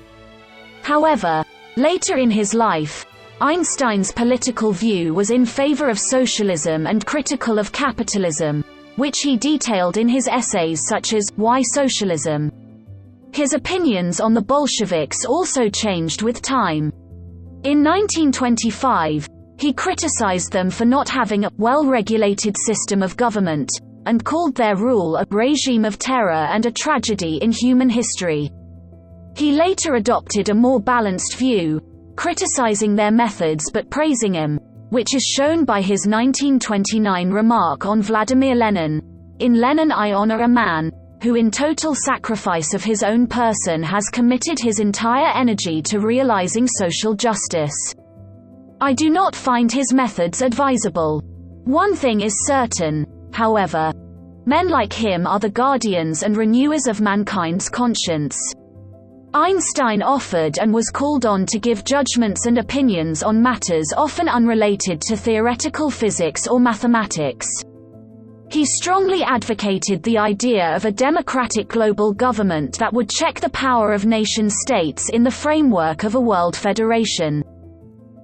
However, later in his life, Einstein's political view was in favor of socialism and critical of capitalism, which he detailed in his essays such as Why Socialism? His opinions on the Bolsheviks also changed with time. In 1925, he criticized them for not having a well-regulated system of government, and called their rule a regime of terror and a tragedy in human history. He later adopted a more balanced view, criticizing their methods but praising him, which is shown by his 1929 remark on Vladimir Lenin. In Lenin I honor a man, who in total sacrifice of his own person has committed his entire energy to realizing social justice. I do not find his methods advisable. One thing is certain, however. Men like him are the guardians and renewers of mankind's conscience. Einstein offered and was called on to give judgments and opinions on matters often unrelated to theoretical physics or mathematics. He strongly advocated the idea of a democratic global government that would check the power of nation-states in the framework of a world federation.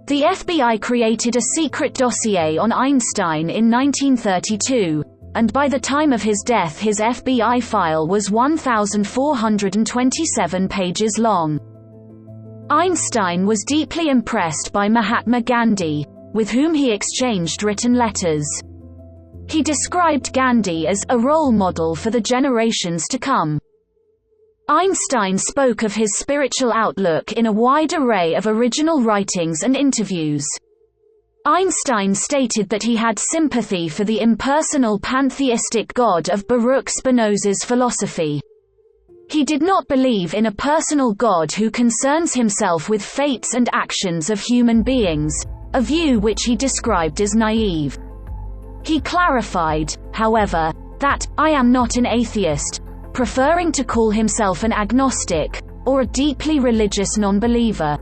The FBI created a secret dossier on Einstein in 1932, and by the time of his death his FBI file was 1,427 pages long. Einstein was deeply impressed by Mahatma Gandhi, with whom he exchanged written letters. He described Gandhi as a role model for the generations to come. Einstein spoke of his spiritual outlook in a wide array of original writings and interviews. Einstein stated that he had sympathy for the impersonal pantheistic God of Baruch Spinoza's philosophy. He did not believe in a personal God who concerns himself with fates and actions of human beings, a view which he described as naive. He clarified, however, that, "I am not an atheist," preferring to call himself an agnostic, or a deeply religious non-believer.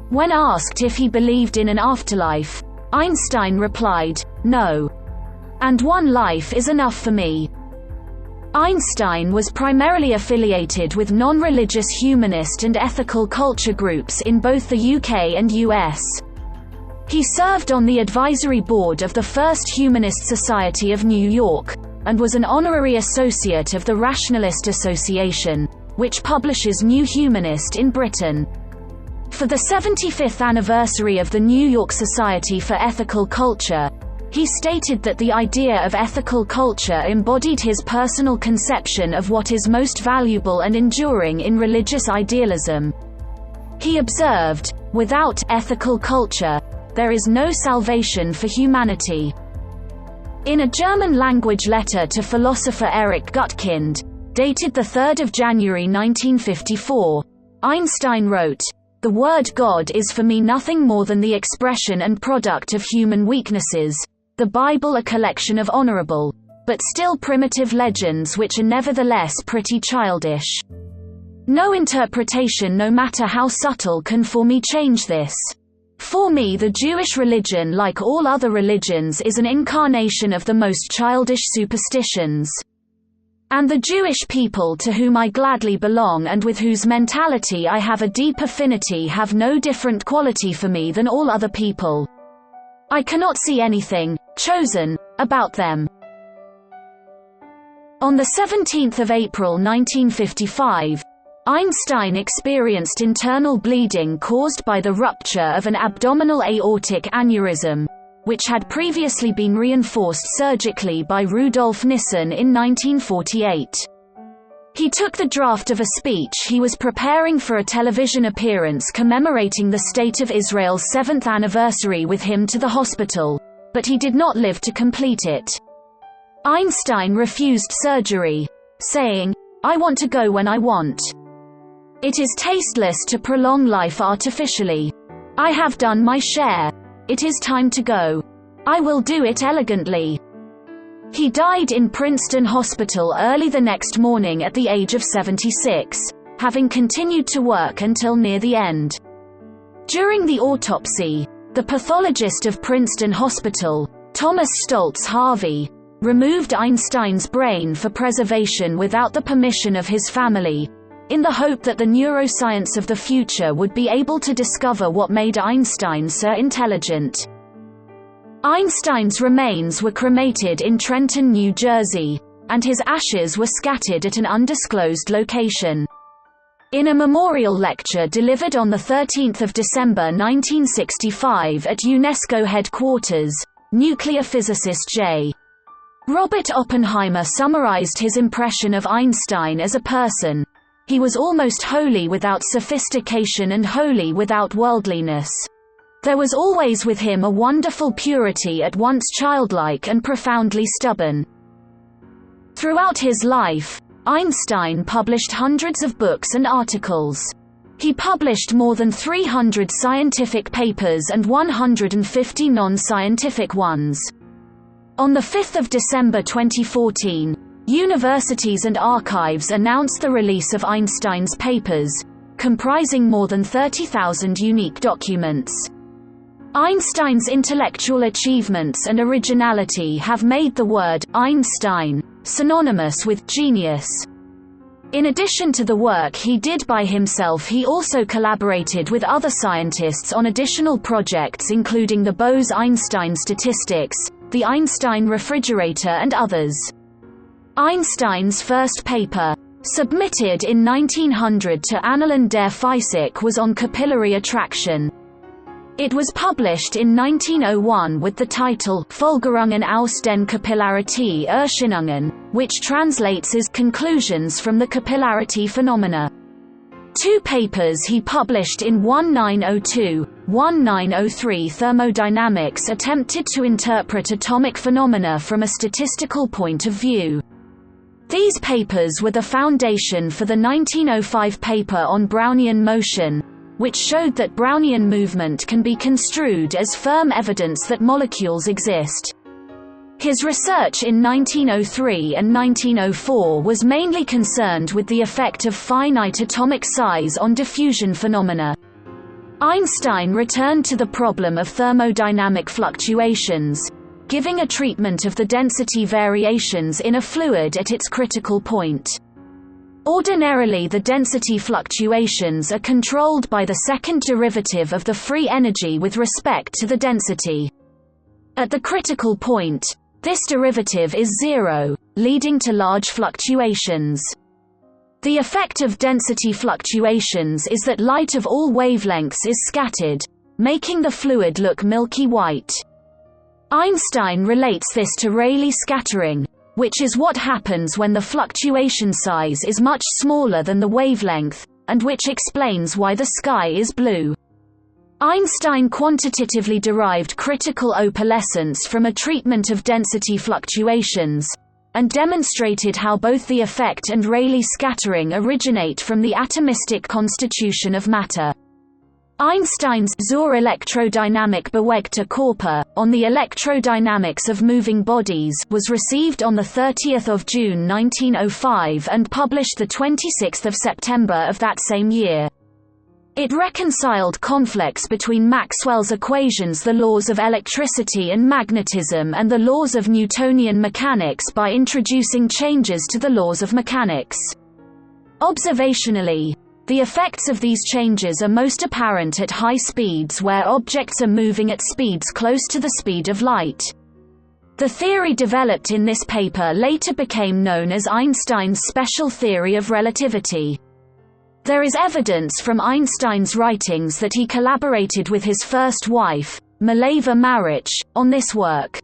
When asked if he believed in an afterlife, Einstein replied, "No. And one life is enough for me." Einstein was primarily affiliated with non-religious humanist and ethical culture groups in both the UK and US. He served on the advisory board of the First Humanist Society of New York, and was an honorary associate of the Rationalist Association, which publishes New Humanist in Britain. For the 75th anniversary of the New York Society for Ethical Culture, he stated that the idea of ethical culture embodied his personal conception of what is most valuable and enduring in religious idealism. He observed, "Without ethical culture, there is no salvation for humanity." In a German-language letter to philosopher Erich Gutkind, dated 3 January 1954, Einstein wrote, "The word God is for me nothing more than the expression and product of human weaknesses, the Bible a collection of honorable, but still primitive legends which are nevertheless pretty childish." No interpretation, no matter how subtle, can for me change this. For me, the Jewish religion, like all other religions, is an incarnation of the most childish superstitions. And the Jewish people, to whom I gladly belong and with whose mentality I have a deep affinity, have no different quality for me than all other people. I cannot see anything chosen about them. On the 17th of April 1955, Einstein experienced internal bleeding caused by the rupture of an abdominal aortic aneurysm, which had previously been reinforced surgically by Rudolf Nissen in 1948. He took the draft of a speech he was preparing for a television appearance commemorating the State of Israel's 7th anniversary with him to the hospital, but he did not live to complete it. Einstein refused surgery, saying, "I want to go when I want. It is tasteless to prolong life artificially. I have done my share. It is time to go. I will do it elegantly." He died in Princeton Hospital early the next morning at the age of 76, having continued to work until near the end. During the autopsy, the pathologist of Princeton Hospital, Thomas Stoltz Harvey, removed Einstein's brain for preservation without the permission of his family, in the hope that the neuroscience of the future would be able to discover what made Einstein so intelligent. Einstein's remains were cremated in Trenton, New Jersey, and his ashes were scattered at an undisclosed location. In a memorial lecture delivered on 13 December 1965 at UNESCO headquarters, nuclear physicist J. Robert Oppenheimer summarized his impression of Einstein as a person. He was almost wholly without sophistication and wholly without worldliness. There was always with him a wonderful purity, at once childlike and profoundly stubborn. Throughout his life, Einstein published hundreds of books and articles. He published more than 300 scientific papers and 150 non-scientific ones. On 5 December 2014, universities and archives announced the release of Einstein's papers, comprising more than 30,000 unique documents. Einstein's intellectual achievements and originality have made the word Einstein synonymous with genius. In addition to the work he did by himself, he also collaborated with other scientists on additional projects including the Bose-Einstein statistics, the Einstein refrigerator and others. Einstein's first paper, submitted in 1900 to Annalen der Physik, was on capillary attraction. It was published in 1901 with the title Folgerungen aus den Kapillarity-Erscheinungen, which translates as Conclusions from the Capillarity Phenomena. Two papers he published in 1902–1903 Thermodynamics attempted to interpret atomic phenomena from a statistical point of view. These papers were the foundation for the 1905 paper on Brownian motion, which showed that Brownian movement can be construed as firm evidence that molecules exist. His research in 1903 and 1904 was mainly concerned with the effect of finite atomic size on diffusion phenomena. Einstein returned to the problem of thermodynamic fluctuations, giving a treatment of the density variations in a fluid at its critical point. Ordinarily, the density fluctuations are controlled by the second derivative of the free energy with respect to the density. At the critical point, this derivative is zero, leading to large fluctuations. The effect of density fluctuations is that light of all wavelengths is scattered, making the fluid look milky white. Einstein relates this to Rayleigh scattering, which is what happens when the fluctuation size is much smaller than the wavelength, and which explains why the sky is blue. Einstein quantitatively derived critical opalescence from a treatment of density fluctuations, and demonstrated how both the effect and Rayleigh scattering originate from the atomistic constitution of matter. Einstein's Zur elektrodynamik bewegter Körper, on the electrodynamics of moving bodies, was received on 30 June 1905 and published 26 September of that same year. It reconciled conflicts between Maxwell's equations, the laws of electricity and magnetism, and the laws of Newtonian mechanics by introducing changes to the laws of mechanics. Observationally, the effects of these changes are most apparent at high speeds where objects are moving at speeds close to the speed of light. The theory developed in this paper later became known as Einstein's special theory of relativity. There is evidence from Einstein's writings that he collaborated with his first wife, Mileva Maric, on this work.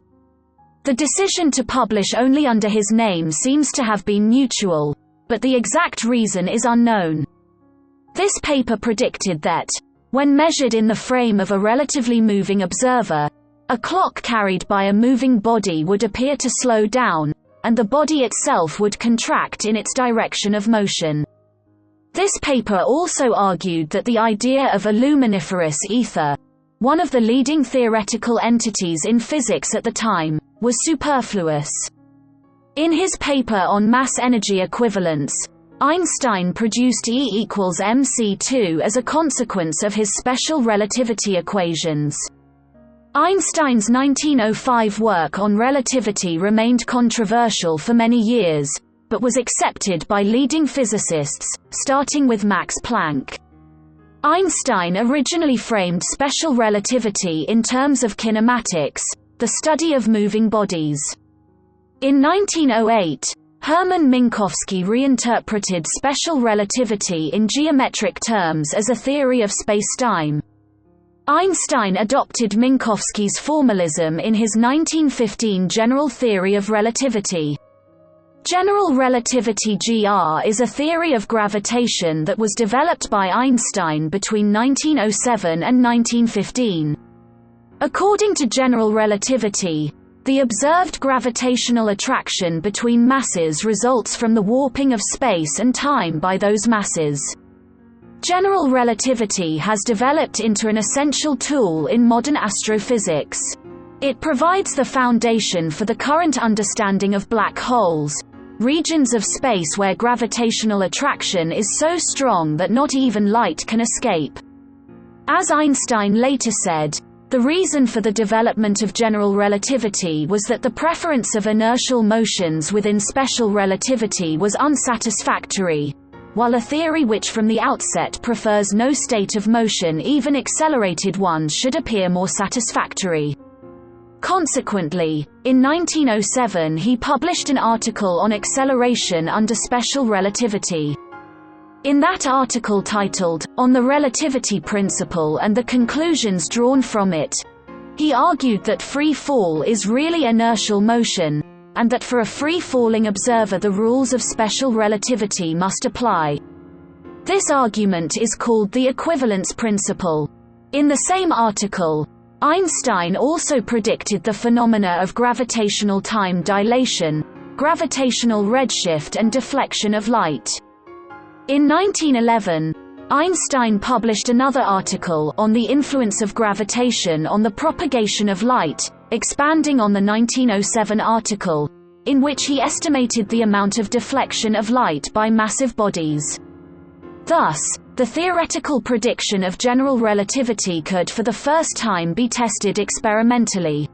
The decision to publish only under his name seems to have been mutual, but the exact reason is unknown. This paper predicted that, when measured in the frame of a relatively moving observer, a clock carried by a moving body would appear to slow down, and the body itself would contract in its direction of motion. This paper also argued that the idea of a luminiferous ether, one of the leading theoretical entities in physics at the time, was superfluous. In his paper on mass-energy equivalence, Einstein produced E equals mc2 as a consequence of his special relativity equations. Einstein's 1905 work on relativity remained controversial for many years, but was accepted by leading physicists, starting with Max Planck. Einstein originally framed special relativity in terms of kinematics, the study of moving bodies. In 1908, Hermann Minkowski reinterpreted special relativity in geometric terms as a theory of spacetime. Einstein adopted Minkowski's formalism in his 1915 general theory of relativity. General relativity (GR) is a theory of gravitation that was developed by Einstein between 1907 and 1915. According to general relativity, the observed gravitational attraction between masses results from the warping of space and time by those masses. General relativity has developed into an essential tool in modern astrophysics. It provides the foundation for the current understanding of black holes, regions of space where gravitational attraction is so strong that not even light can escape. As Einstein later said, the reason for the development of general relativity was that the preference of inertial motions within special relativity was unsatisfactory, while a theory which from the outset prefers no state of motion, even accelerated ones, should appear more satisfactory. Consequently, in 1907 he published an article on acceleration under special relativity. In that article titled, On the Relativity Principle and the Conclusions Drawn from It, he argued that free fall is really inertial motion, and that for a free-falling observer the rules of special relativity must apply. This argument is called the equivalence principle. In the same article, Einstein also predicted the phenomena of gravitational time dilation, gravitational redshift and deflection of light. In 1911, Einstein published another article on the influence of gravitation on the propagation of light, expanding on the 1907 article, in which he estimated the amount of deflection of light by massive bodies. Thus, the theoretical prediction of general relativity could for the first time be tested experimentally.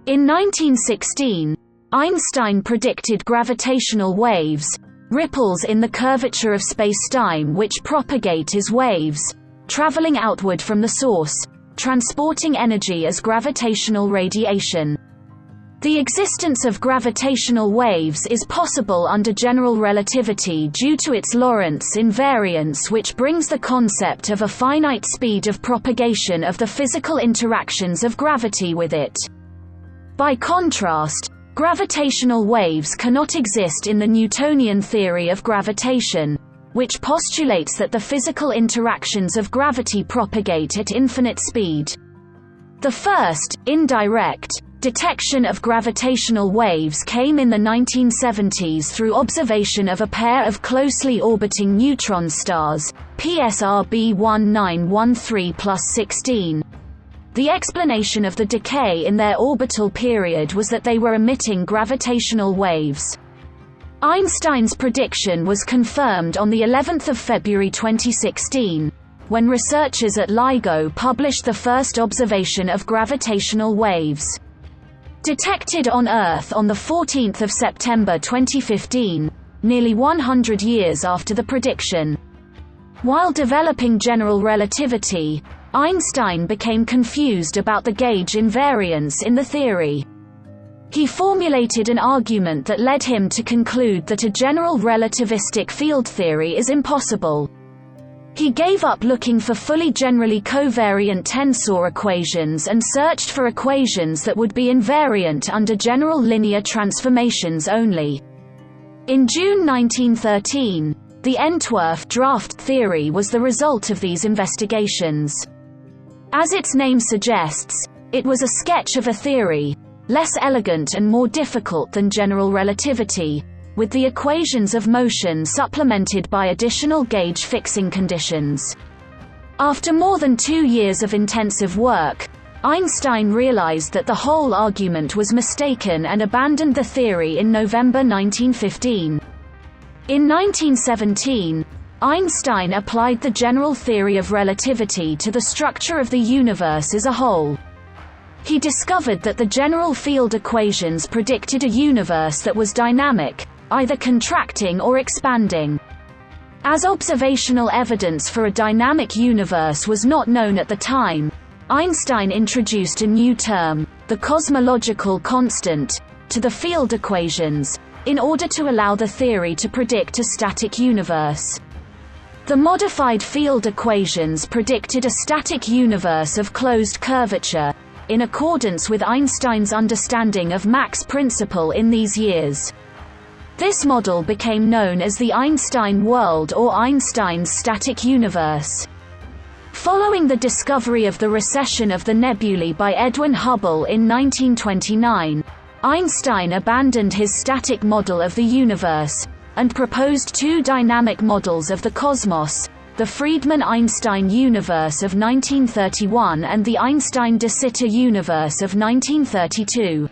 In 1916, Einstein predicted gravitational waves, ripples in the curvature of spacetime which propagate as waves, traveling outward from the source, transporting energy as gravitational radiation. The existence of gravitational waves is possible under general relativity due to its Lorentz invariance, which brings the concept of a finite speed of propagation of the physical interactions of gravity with it. By contrast, gravitational waves cannot exist in the Newtonian theory of gravitation, which postulates that the physical interactions of gravity propagate at infinite speed. The first, indirect, Detection of gravitational waves came in the 1970s through observation of a pair of closely orbiting neutron stars, PSRB 1913+16. The explanation of the decay in their orbital period was that they were emitting gravitational waves. Einstein's prediction was confirmed on the 11th of February 2016, when researchers at LIGO published the first observation of gravitational waves. Detected on Earth on 14 September 2015, nearly 100 years after the prediction. While developing general relativity, Einstein became confused about the gauge invariance in the theory. He formulated an argument that led him to conclude that a general relativistic field theory is impossible. He gave up looking for fully generally covariant tensor equations and searched for equations that would be invariant under general linear transformations only. In June 1913, the Entwerf draft theory was the result of these investigations. As its name suggests, it was a sketch of a theory, less elegant and more difficult than general relativity, with the equations of motion supplemented by additional gauge fixing conditions. After more than 2 years of intensive work, Einstein realized that the whole argument was mistaken and abandoned the theory in November 1915. In 1917, Einstein applied the general theory of relativity to the structure of the universe as a whole. He discovered that the general field equations predicted a universe that was dynamic, either contracting or expanding. As observational evidence for a dynamic universe was not known at the time, Einstein introduced a new term, the cosmological constant, to the field equations, in order to allow the theory to predict a static universe. The modified field equations predicted a static universe of closed curvature, in accordance with Einstein's understanding of Mach's principle in these years. This model became known as the Einstein world or Einstein's static universe. Following the discovery of the recession of the nebulae by Edwin Hubble in 1929, Einstein abandoned his static model of the universe, and proposed two dynamic models of the cosmos, the Friedmann-Einstein universe of 1931 and the Einstein-de Sitter universe of 1932.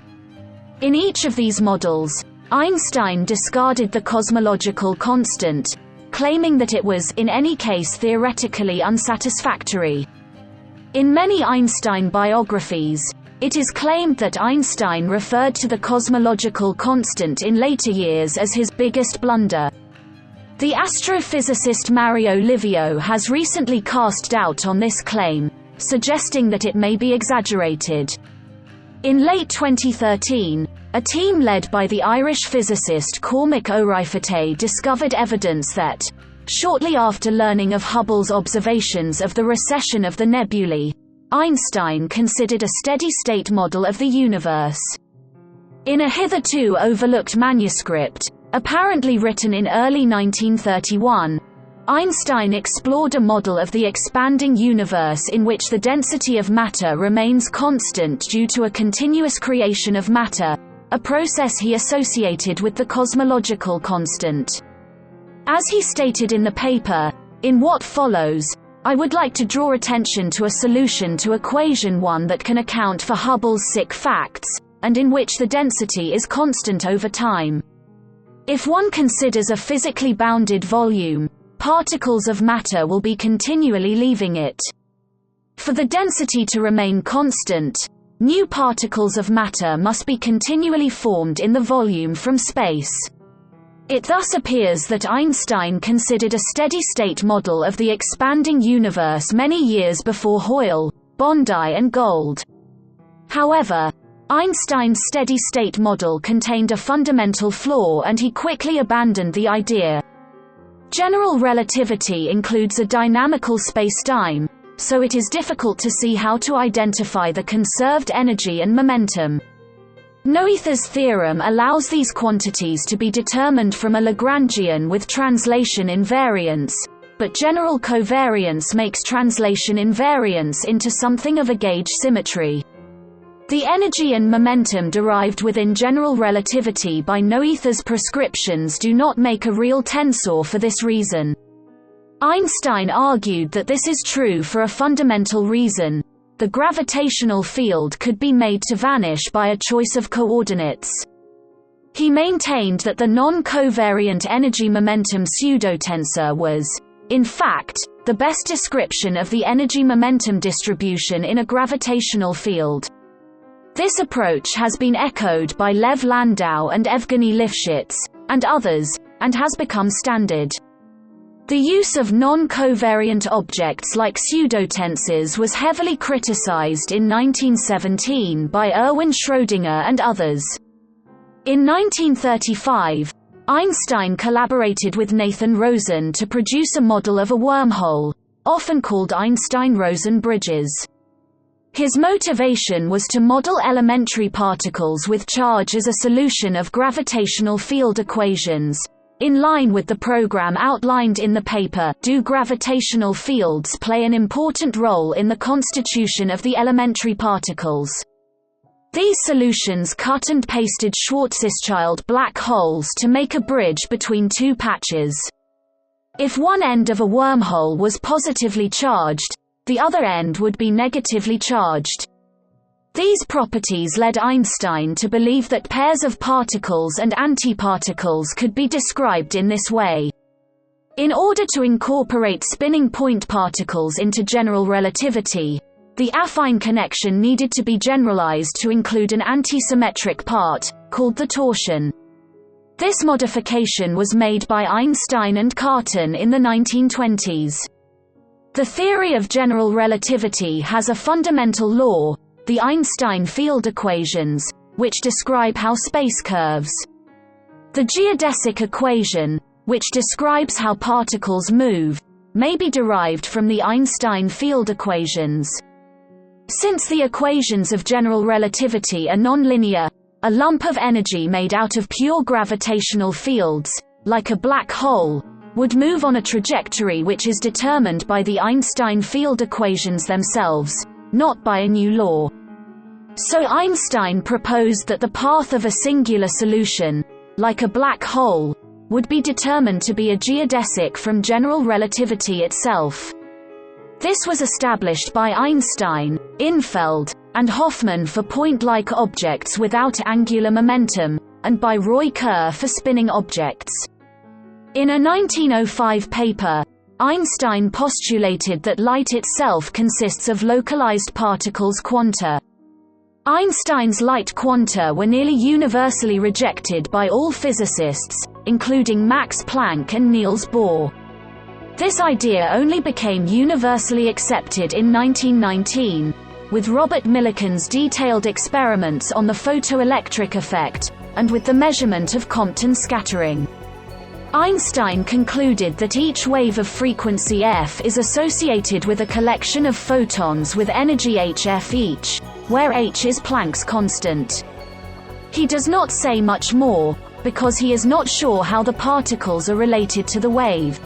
In each of these models, Einstein discarded the cosmological constant, claiming that it was, in any case, theoretically unsatisfactory. In many Einstein biographies, it is claimed that Einstein referred to the cosmological constant in later years as his biggest blunder. The astrophysicist Mario Livio has recently cast doubt on this claim, suggesting that it may be exaggerated. In late 2013, a team led by the Irish physicist Cormac O'Rifite discovered evidence that, shortly after learning of Hubble's observations of the recession of the nebulae, Einstein considered a steady-state model of the universe. In a hitherto overlooked manuscript, apparently written in early 1931, Einstein explored a model of the expanding universe in which the density of matter remains constant due to a continuous creation of matter, a process he associated with the cosmological constant. As he stated in the paper, in what follows, I would like to draw attention to a solution to equation 1 that can account for Hubble's sick facts, and in which the density is constant over time. If one considers a physically bounded volume, particles of matter will be continually leaving it. For the density to remain constant, new particles of matter must be continually formed in the volume from space. It thus appears that Einstein considered a steady-state model of the expanding universe many years before Hoyle, Bondi and Gould. However, Einstein's steady-state model contained a fundamental flaw and he quickly abandoned the idea. General relativity includes a dynamical spacetime, so it is difficult to see how to identify the conserved energy and momentum. Noether's theorem allows these quantities to be determined from a Lagrangian with translation invariance, but general covariance makes translation invariance into something of a gauge symmetry. The energy and momentum derived within general relativity by Noether's prescriptions do not make a real tensor for this reason. Einstein argued that this is true for a fundamental reason: the gravitational field could be made to vanish by a choice of coordinates. He maintained that the non-covariant energy-momentum pseudotensor was, in fact, the best description of the energy-momentum distribution in a gravitational field. This approach has been echoed by Lev Landau and Evgeny Lifshitz, and others, and has become standard. The use of non-covariant objects like pseudotensors was heavily criticized in 1917 by Erwin Schrödinger and others. In 1935, Einstein collaborated with Nathan Rosen to produce a model of a wormhole, often called Einstein-Rosen bridges. His motivation was to model elementary particles with charge as a solution of gravitational field equations. In line with the program outlined in the paper, do gravitational fields play an important role in the constitution of the elementary particles? These solutions cut and pasted Schwarzschild black holes to make a bridge between two patches. If one end of a wormhole was positively charged, the other end would be negatively charged. These properties led Einstein to believe that pairs of particles and antiparticles could be described in this way. In order to incorporate spinning point particles into general relativity, the affine connection needed to be generalized to include an antisymmetric part, called the torsion. This modification was made by Einstein and Cartan in the 1920s. The theory of general relativity has a fundamental law, the Einstein field equations, which describe how space curves. The geodesic equation, which describes how particles move, may be derived from the Einstein field equations. Since the equations of general relativity are nonlinear, a lump of energy made out of pure gravitational fields, like a black hole, would move on a trajectory which is determined by the Einstein field equations themselves, not by a new law. So Einstein proposed that the path of a singular solution, like a black hole, would be determined to be a geodesic from general relativity itself. This was established by Einstein, Infeld, and Hoffmann for point-like objects without angular momentum, and by Roy Kerr for spinning objects. In a 1905 paper, Einstein postulated that light itself consists of localized particles quanta. Einstein's light quanta were nearly universally rejected by all physicists, including Max Planck and Niels Bohr. This idea only became universally accepted in 1919, with Robert Millikan's detailed experiments on the photoelectric effect, and with the measurement of Compton scattering. Einstein concluded that each wave of frequency f is associated with a collection of photons with energy hf each, where h is Planck's constant. He does not say much more, because he is not sure how the particles are related to the wave.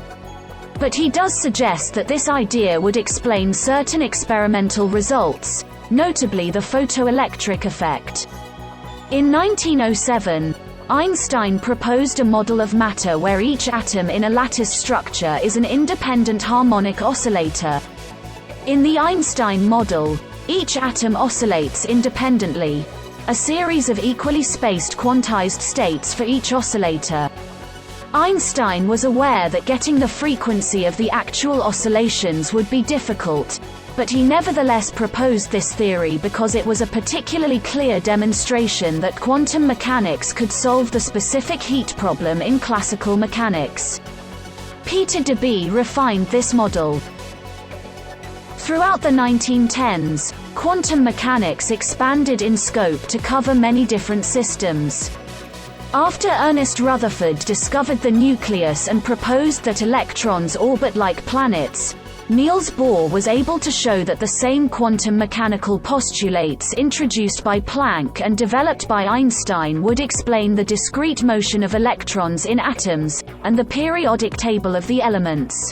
But he does suggest that this idea would explain certain experimental results, notably the photoelectric effect. In 1907, Einstein proposed a model of matter where each atom in a lattice structure is an independent harmonic oscillator. In the Einstein model, each atom oscillates independently, a series of equally spaced quantized states for each oscillator. Einstein was aware that getting the frequency of the actual oscillations would be difficult, but he nevertheless proposed this theory because it was a particularly clear demonstration that quantum mechanics could solve the specific heat problem in classical mechanics. Peter Debye refined this model. Throughout the 1910s, quantum mechanics expanded in scope to cover many different systems. After Ernest Rutherford discovered the nucleus and proposed that electrons orbit like planets, Niels Bohr was able to show that the same quantum mechanical postulates introduced by Planck and developed by Einstein would explain the discrete motion of electrons in atoms, and the periodic table of the elements.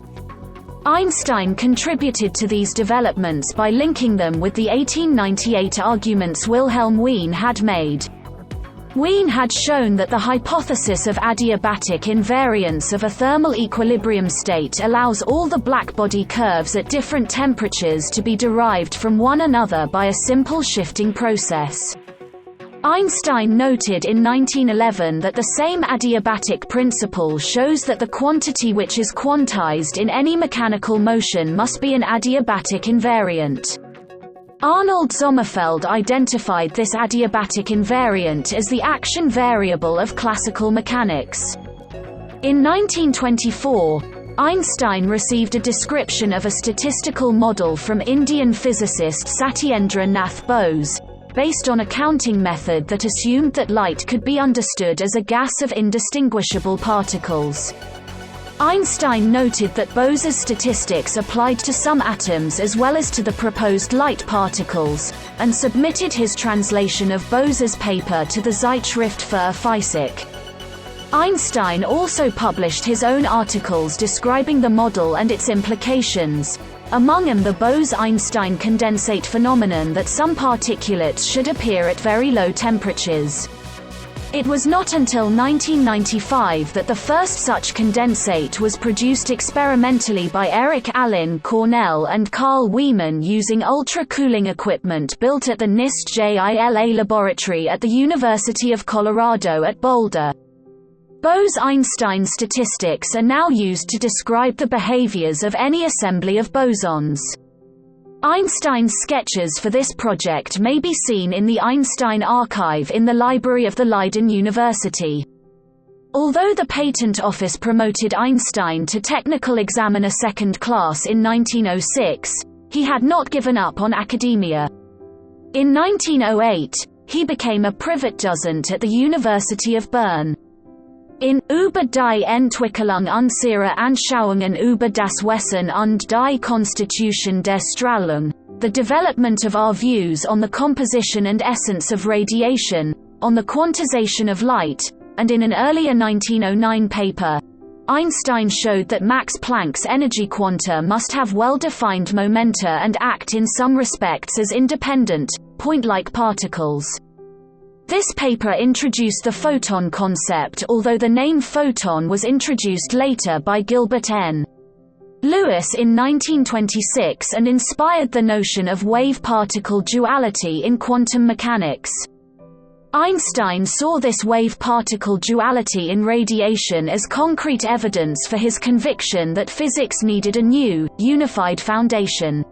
Einstein contributed to these developments by linking them with the 1898 arguments Wilhelm Wien had made. Wien had shown that the hypothesis of adiabatic invariance of a thermal equilibrium state allows all the blackbody curves at different temperatures to be derived from one another by a simple shifting process. Einstein noted in 1911 that the same adiabatic principle shows that the quantity which is quantized in any mechanical motion must be an adiabatic invariant. Arnold Sommerfeld identified this adiabatic invariant as the action variable of classical mechanics. In 1924, Einstein received a description of a statistical model from Indian physicist Satyendra Nath Bose, based on a counting method that assumed that light could be understood as a gas of indistinguishable particles. Einstein noted that Bose's statistics applied to some atoms as well as to the proposed light particles, and submitted his translation of Bose's paper to the Zeitschrift für Physik. Einstein also published his own articles describing the model and its implications, among them the Bose-Einstein condensate phenomenon that some particulates should appear at very low temperatures. It was not until 1995 that the first such condensate was produced experimentally by Eric Allen Cornell and Carl Wieman using ultra-cooling equipment built at the NIST JILA laboratory at the University of Colorado at Boulder. Bose-Einstein statistics are now used to describe the behaviors of any assembly of bosons. Einstein's sketches for this project may be seen in the Einstein Archive in the library of the Leiden University. Although the Patent Office promoted Einstein to Technical Examiner Second Class in 1906, he had not given up on academia. In 1908, he became a Privatdozent at the University of Bern. In Über die Entwicklung unserer Anschauungen über das Wesen und die Konstitution der Strahlung, The Development of Our Views on the Composition and Essence of Radiation, on the Quantization of Light, and in an earlier 1909 paper, Einstein showed that Max Planck's energy quanta must have well-defined momenta and act in some respects as independent, point-like particles. This paper introduced the photon concept, although the name photon was introduced later by Gilbert N. Lewis in 1926 and inspired the notion of wave-particle duality in quantum mechanics. Einstein saw this wave-particle duality in radiation as concrete evidence for his conviction that physics needed a new, unified foundation.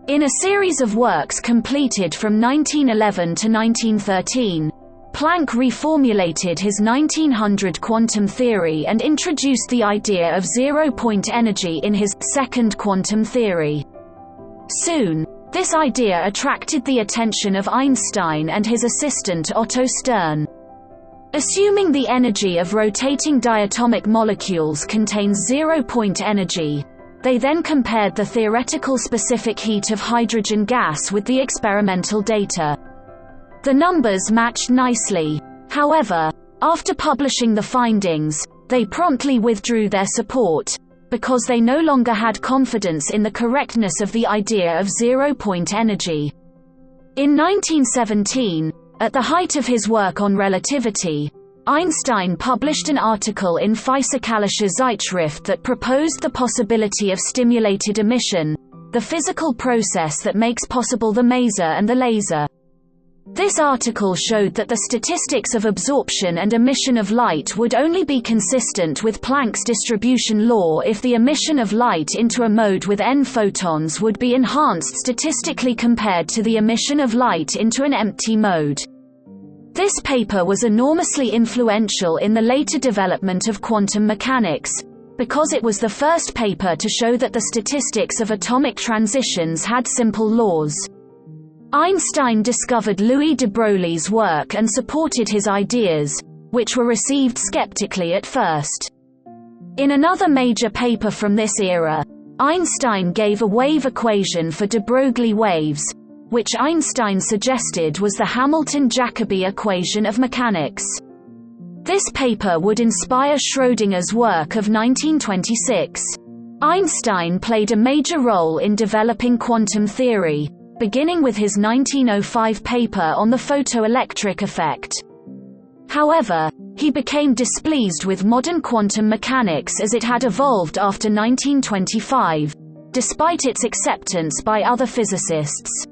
In a series of works completed from 1911 to 1913, Planck reformulated his 1900 quantum theory and introduced the idea of zero-point energy in his second quantum theory. Soon, this idea attracted the attention of Einstein and his assistant Otto Stern. Assuming the energy of rotating diatomic molecules contains zero-point energy, they then compared the theoretical specific heat of hydrogen gas with the experimental data. The numbers matched nicely. However, after publishing the findings, they promptly withdrew their support, because they no longer had confidence in the correctness of the idea of zero-point energy. In 1917, at the height of his work on relativity, Einstein published an article in Physikalische Zeitschrift that proposed the possibility of stimulated emission, the physical process that makes possible the maser and the laser. This article showed that the statistics of absorption and emission of light would only be consistent with Planck's distribution law if the emission of light into a mode with n photons would be enhanced statistically compared to the emission of light into an empty mode. This paper was enormously influential in the later development of quantum mechanics, because it was the first paper to show that the statistics of atomic transitions had simple laws. Einstein discovered Louis de Broglie's work and supported his ideas, which were received skeptically at first. In another major paper from this era, Einstein gave a wave equation for de Broglie waves, which Einstein suggested was the Hamilton-Jacobi equation of mechanics. This paper would inspire Schrödinger's work of 1926. Einstein played a major role in developing quantum theory, beginning with his 1905 paper on the photoelectric effect. However, he became displeased with modern quantum mechanics as it had evolved after 1925, despite its acceptance by other physicists.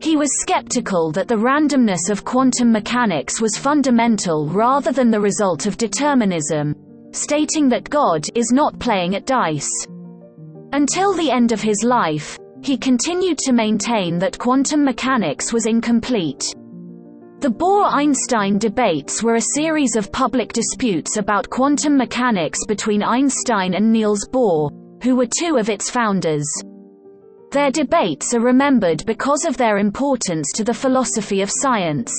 He was skeptical that the randomness of quantum mechanics was fundamental rather than the result of determinism, stating that God is not playing at dice. Until the end of his life, he continued to maintain that quantum mechanics was incomplete. The Bohr-Einstein debates were a series of public disputes about quantum mechanics between Einstein and Niels Bohr, who were two of its founders. Their debates are remembered because of their importance to the philosophy of science.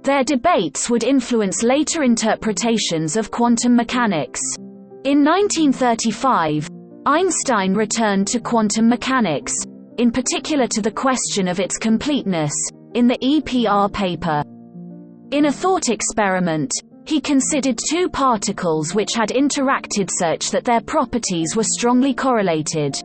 Their debates would influence later interpretations of quantum mechanics. In 1935, Einstein returned to quantum mechanics, in particular to the question of its completeness, in the EPR paper. In a thought experiment, he considered two particles which had interacted such that their properties were strongly correlated.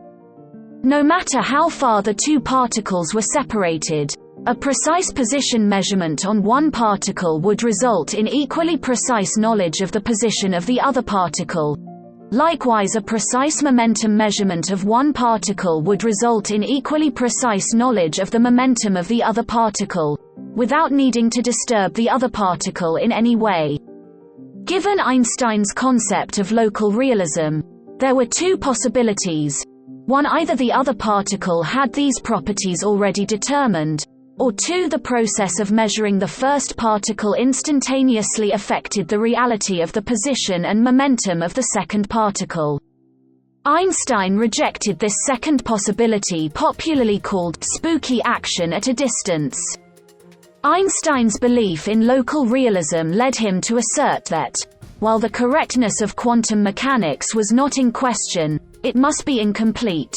No matter how far the two particles were separated, a precise position measurement on one particle would result in equally precise knowledge of the position of the other particle. Likewise, a precise momentum measurement of one particle would result in equally precise knowledge of the momentum of the other particle, without needing to disturb the other particle in any way. Given Einstein's concept of local realism, there were two possibilities. One, either the other particle had these properties already determined, or two, the process of measuring the first particle instantaneously affected the reality of the position and momentum of the second particle. Einstein rejected this second possibility, popularly called spooky action at a distance. Einstein's belief in local realism led him to assert that, while the correctness of quantum mechanics was not in question, it must be incomplete.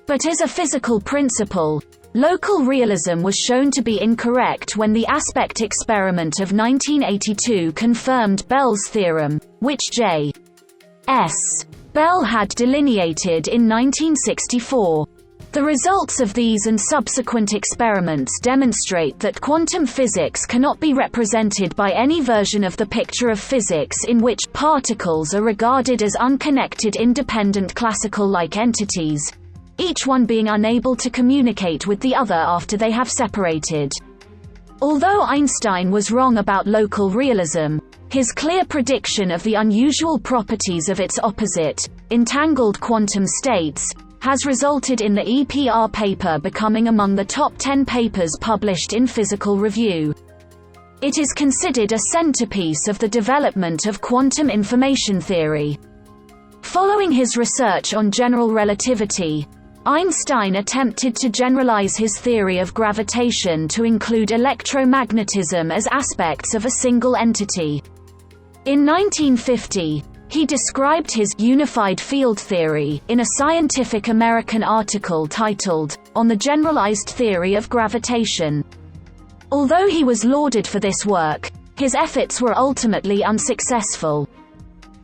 But as a physical principle, local realism was shown to be incorrect when the aspect experiment of 1982 confirmed Bell's theorem, which J.S. Bell had delineated in 1964. The results of these and subsequent experiments demonstrate that quantum physics cannot be represented by any version of the picture of physics in which particles are regarded as unconnected independent classical-like entities, each one being unable to communicate with the other after they have separated. Although Einstein was wrong about local realism, his clear prediction of the unusual properties of its opposite, entangled quantum states, has resulted in the EPR paper becoming among the top 10 papers published in Physical Review. It is considered a centerpiece of the development of quantum information theory. Following his research on general relativity, Einstein attempted to generalize his theory of gravitation to include electromagnetism as aspects of a single entity. In 1950, he described his unified field theory in a Scientific American article titled, On the Generalized Theory of Gravitation. Although he was lauded for this work, his efforts were ultimately unsuccessful.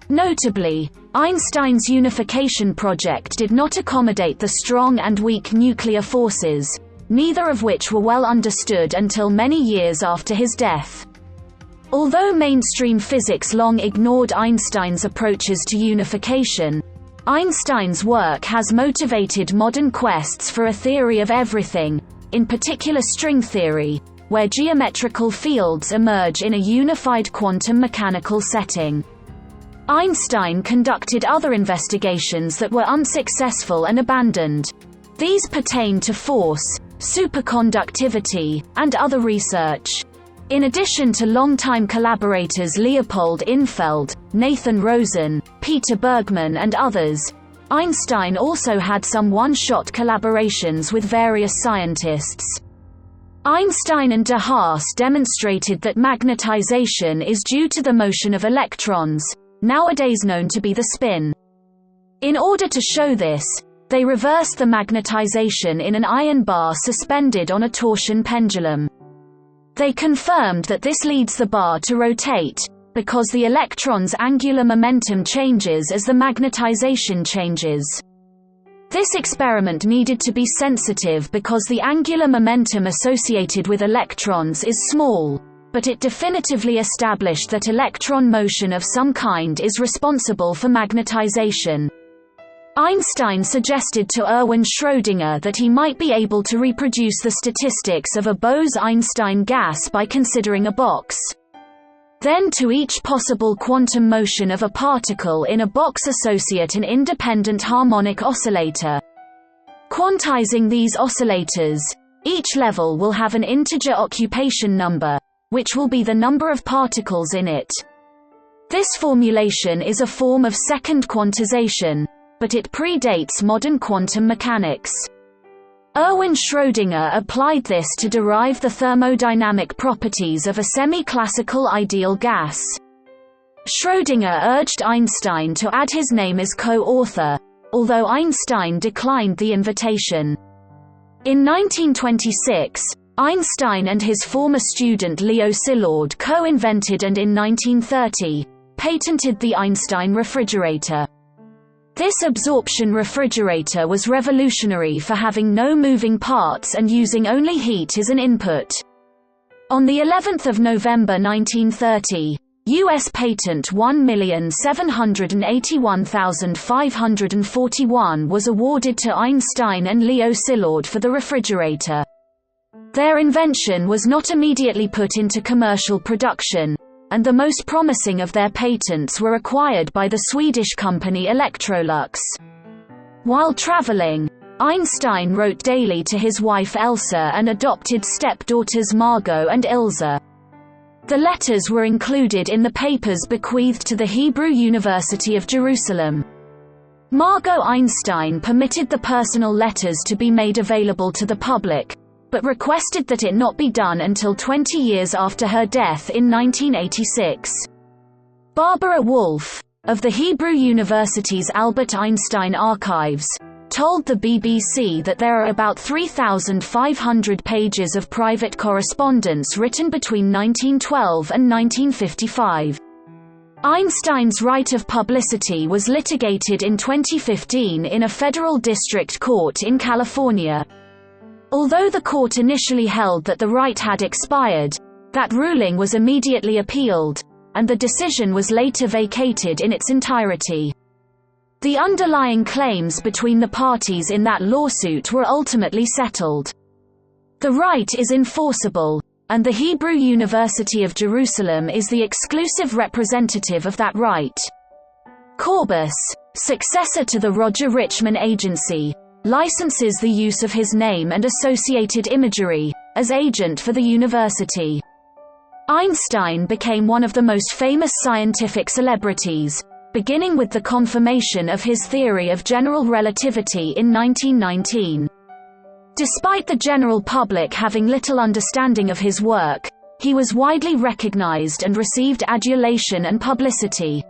Notably, Einstein's unification project did not accommodate the strong and weak nuclear forces, neither of which were well understood until many years after his death. Although mainstream physics long ignored Einstein's approaches to unification, Einstein's work has motivated modern quests for a theory of everything, in particular string theory, where geometrical fields emerge in a unified quantum mechanical setting. Einstein conducted other investigations that were unsuccessful and abandoned. These pertain to force, superconductivity, and other research. In addition to longtime collaborators Leopold Infeld, Nathan Rosen, Peter Bergman and others, Einstein also had some one-shot collaborations with various scientists. Einstein and de Haas demonstrated that magnetization is due to the motion of electrons, nowadays known to be the spin. In order to show this, they reversed the magnetization in an iron bar suspended on a torsion pendulum. They confirmed that this leads the bar to rotate, because the electron's angular momentum changes as the magnetization changes. This experiment needed to be sensitive because the angular momentum associated with electrons is small, but it definitively established that electron motion of some kind is responsible for magnetization. Einstein suggested to Erwin Schrödinger that he might be able to reproduce the statistics of a Bose-Einstein gas by considering a box. Then to each possible quantum motion of a particle in a box associate an independent harmonic oscillator. Quantizing these oscillators, each level will have an integer occupation number, which will be the number of particles in it. This formulation is a form of second quantization, but it predates modern quantum mechanics. Erwin Schrödinger applied this to derive the thermodynamic properties of a semi-classical ideal gas. Schrödinger urged Einstein to add his name as co-author, although Einstein declined the invitation. In 1926, Einstein and his former student Leo Szilard co-invented and in 1930, patented the Einstein refrigerator. This absorption refrigerator was revolutionary for having no moving parts and using only heat as an input. On the 11th of November 1930, U.S. patent 1,781,541 was awarded to Einstein and Leo Szilard for the refrigerator. Their invention was not immediately put into commercial production, and the most promising of their patents were acquired by the Swedish company Electrolux. While traveling, Einstein wrote daily to his wife Elsa and adopted stepdaughters Margot and Ilse. The letters were included in the papers bequeathed to the Hebrew University of Jerusalem. Margot Einstein permitted the personal letters to be made available to the public, but requested that it not be done until 20 years after her death in 1986. Barbara Wolf, of the Hebrew University's Albert Einstein Archives, told the BBC that there are about 3,500 pages of private correspondence written between 1912 and 1955. Einstein's right of publicity was litigated in 2015 in a federal district court in California. Although the court initially held that the right had expired, that ruling was immediately appealed, and the decision was later vacated in its entirety. The underlying claims between the parties in that lawsuit were ultimately settled. The right is enforceable, and the Hebrew University of Jerusalem is the exclusive representative of that right. Corbus, successor to the Roger Richman Agency, licenses the use of his name and associated imagery, as agent for the university. Einstein became one of the most famous scientific celebrities, beginning with the confirmation of his theory of general relativity in 1919. Despite the general public having little understanding of his work, he was widely recognized and received adulation and publicity.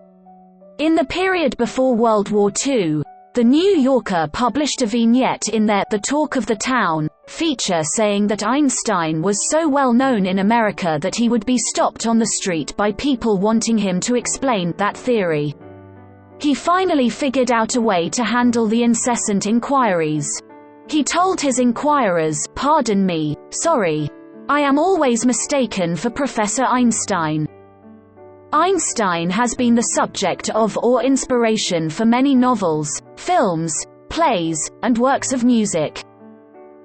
In the period before World War II, The New Yorker published a vignette in their The Talk of the Town feature saying that Einstein was so well known in America that he would be stopped on the street by people wanting him to explain that theory. He finally figured out a way to handle the incessant inquiries. He told his inquirers, "Pardon me, sorry. I am always mistaken for Professor Einstein." Einstein has been the subject of or inspiration for many novels, films, plays, and works of music.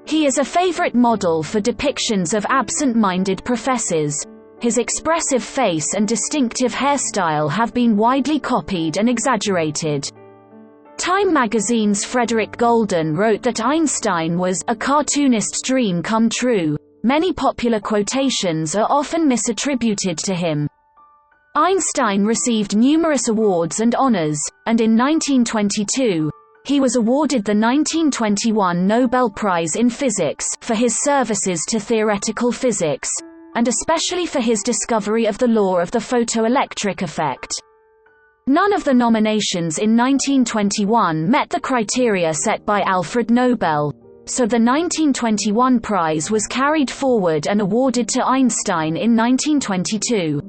He is a favorite model for depictions of absent-minded professors. His expressive face and distinctive hairstyle have been widely copied and exaggerated. Time magazine's Frederick Golden wrote that Einstein was a cartoonist's dream come true. Many popular quotations are often misattributed to him. Einstein received numerous awards and honors, and in 1922, he was awarded the 1921 Nobel Prize in Physics for his services to theoretical physics, and especially for his discovery of the law of the photoelectric effect. None of the nominations in 1921 met the criteria set by Alfred Nobel, so the 1921 prize was carried forward and awarded to Einstein in 1922.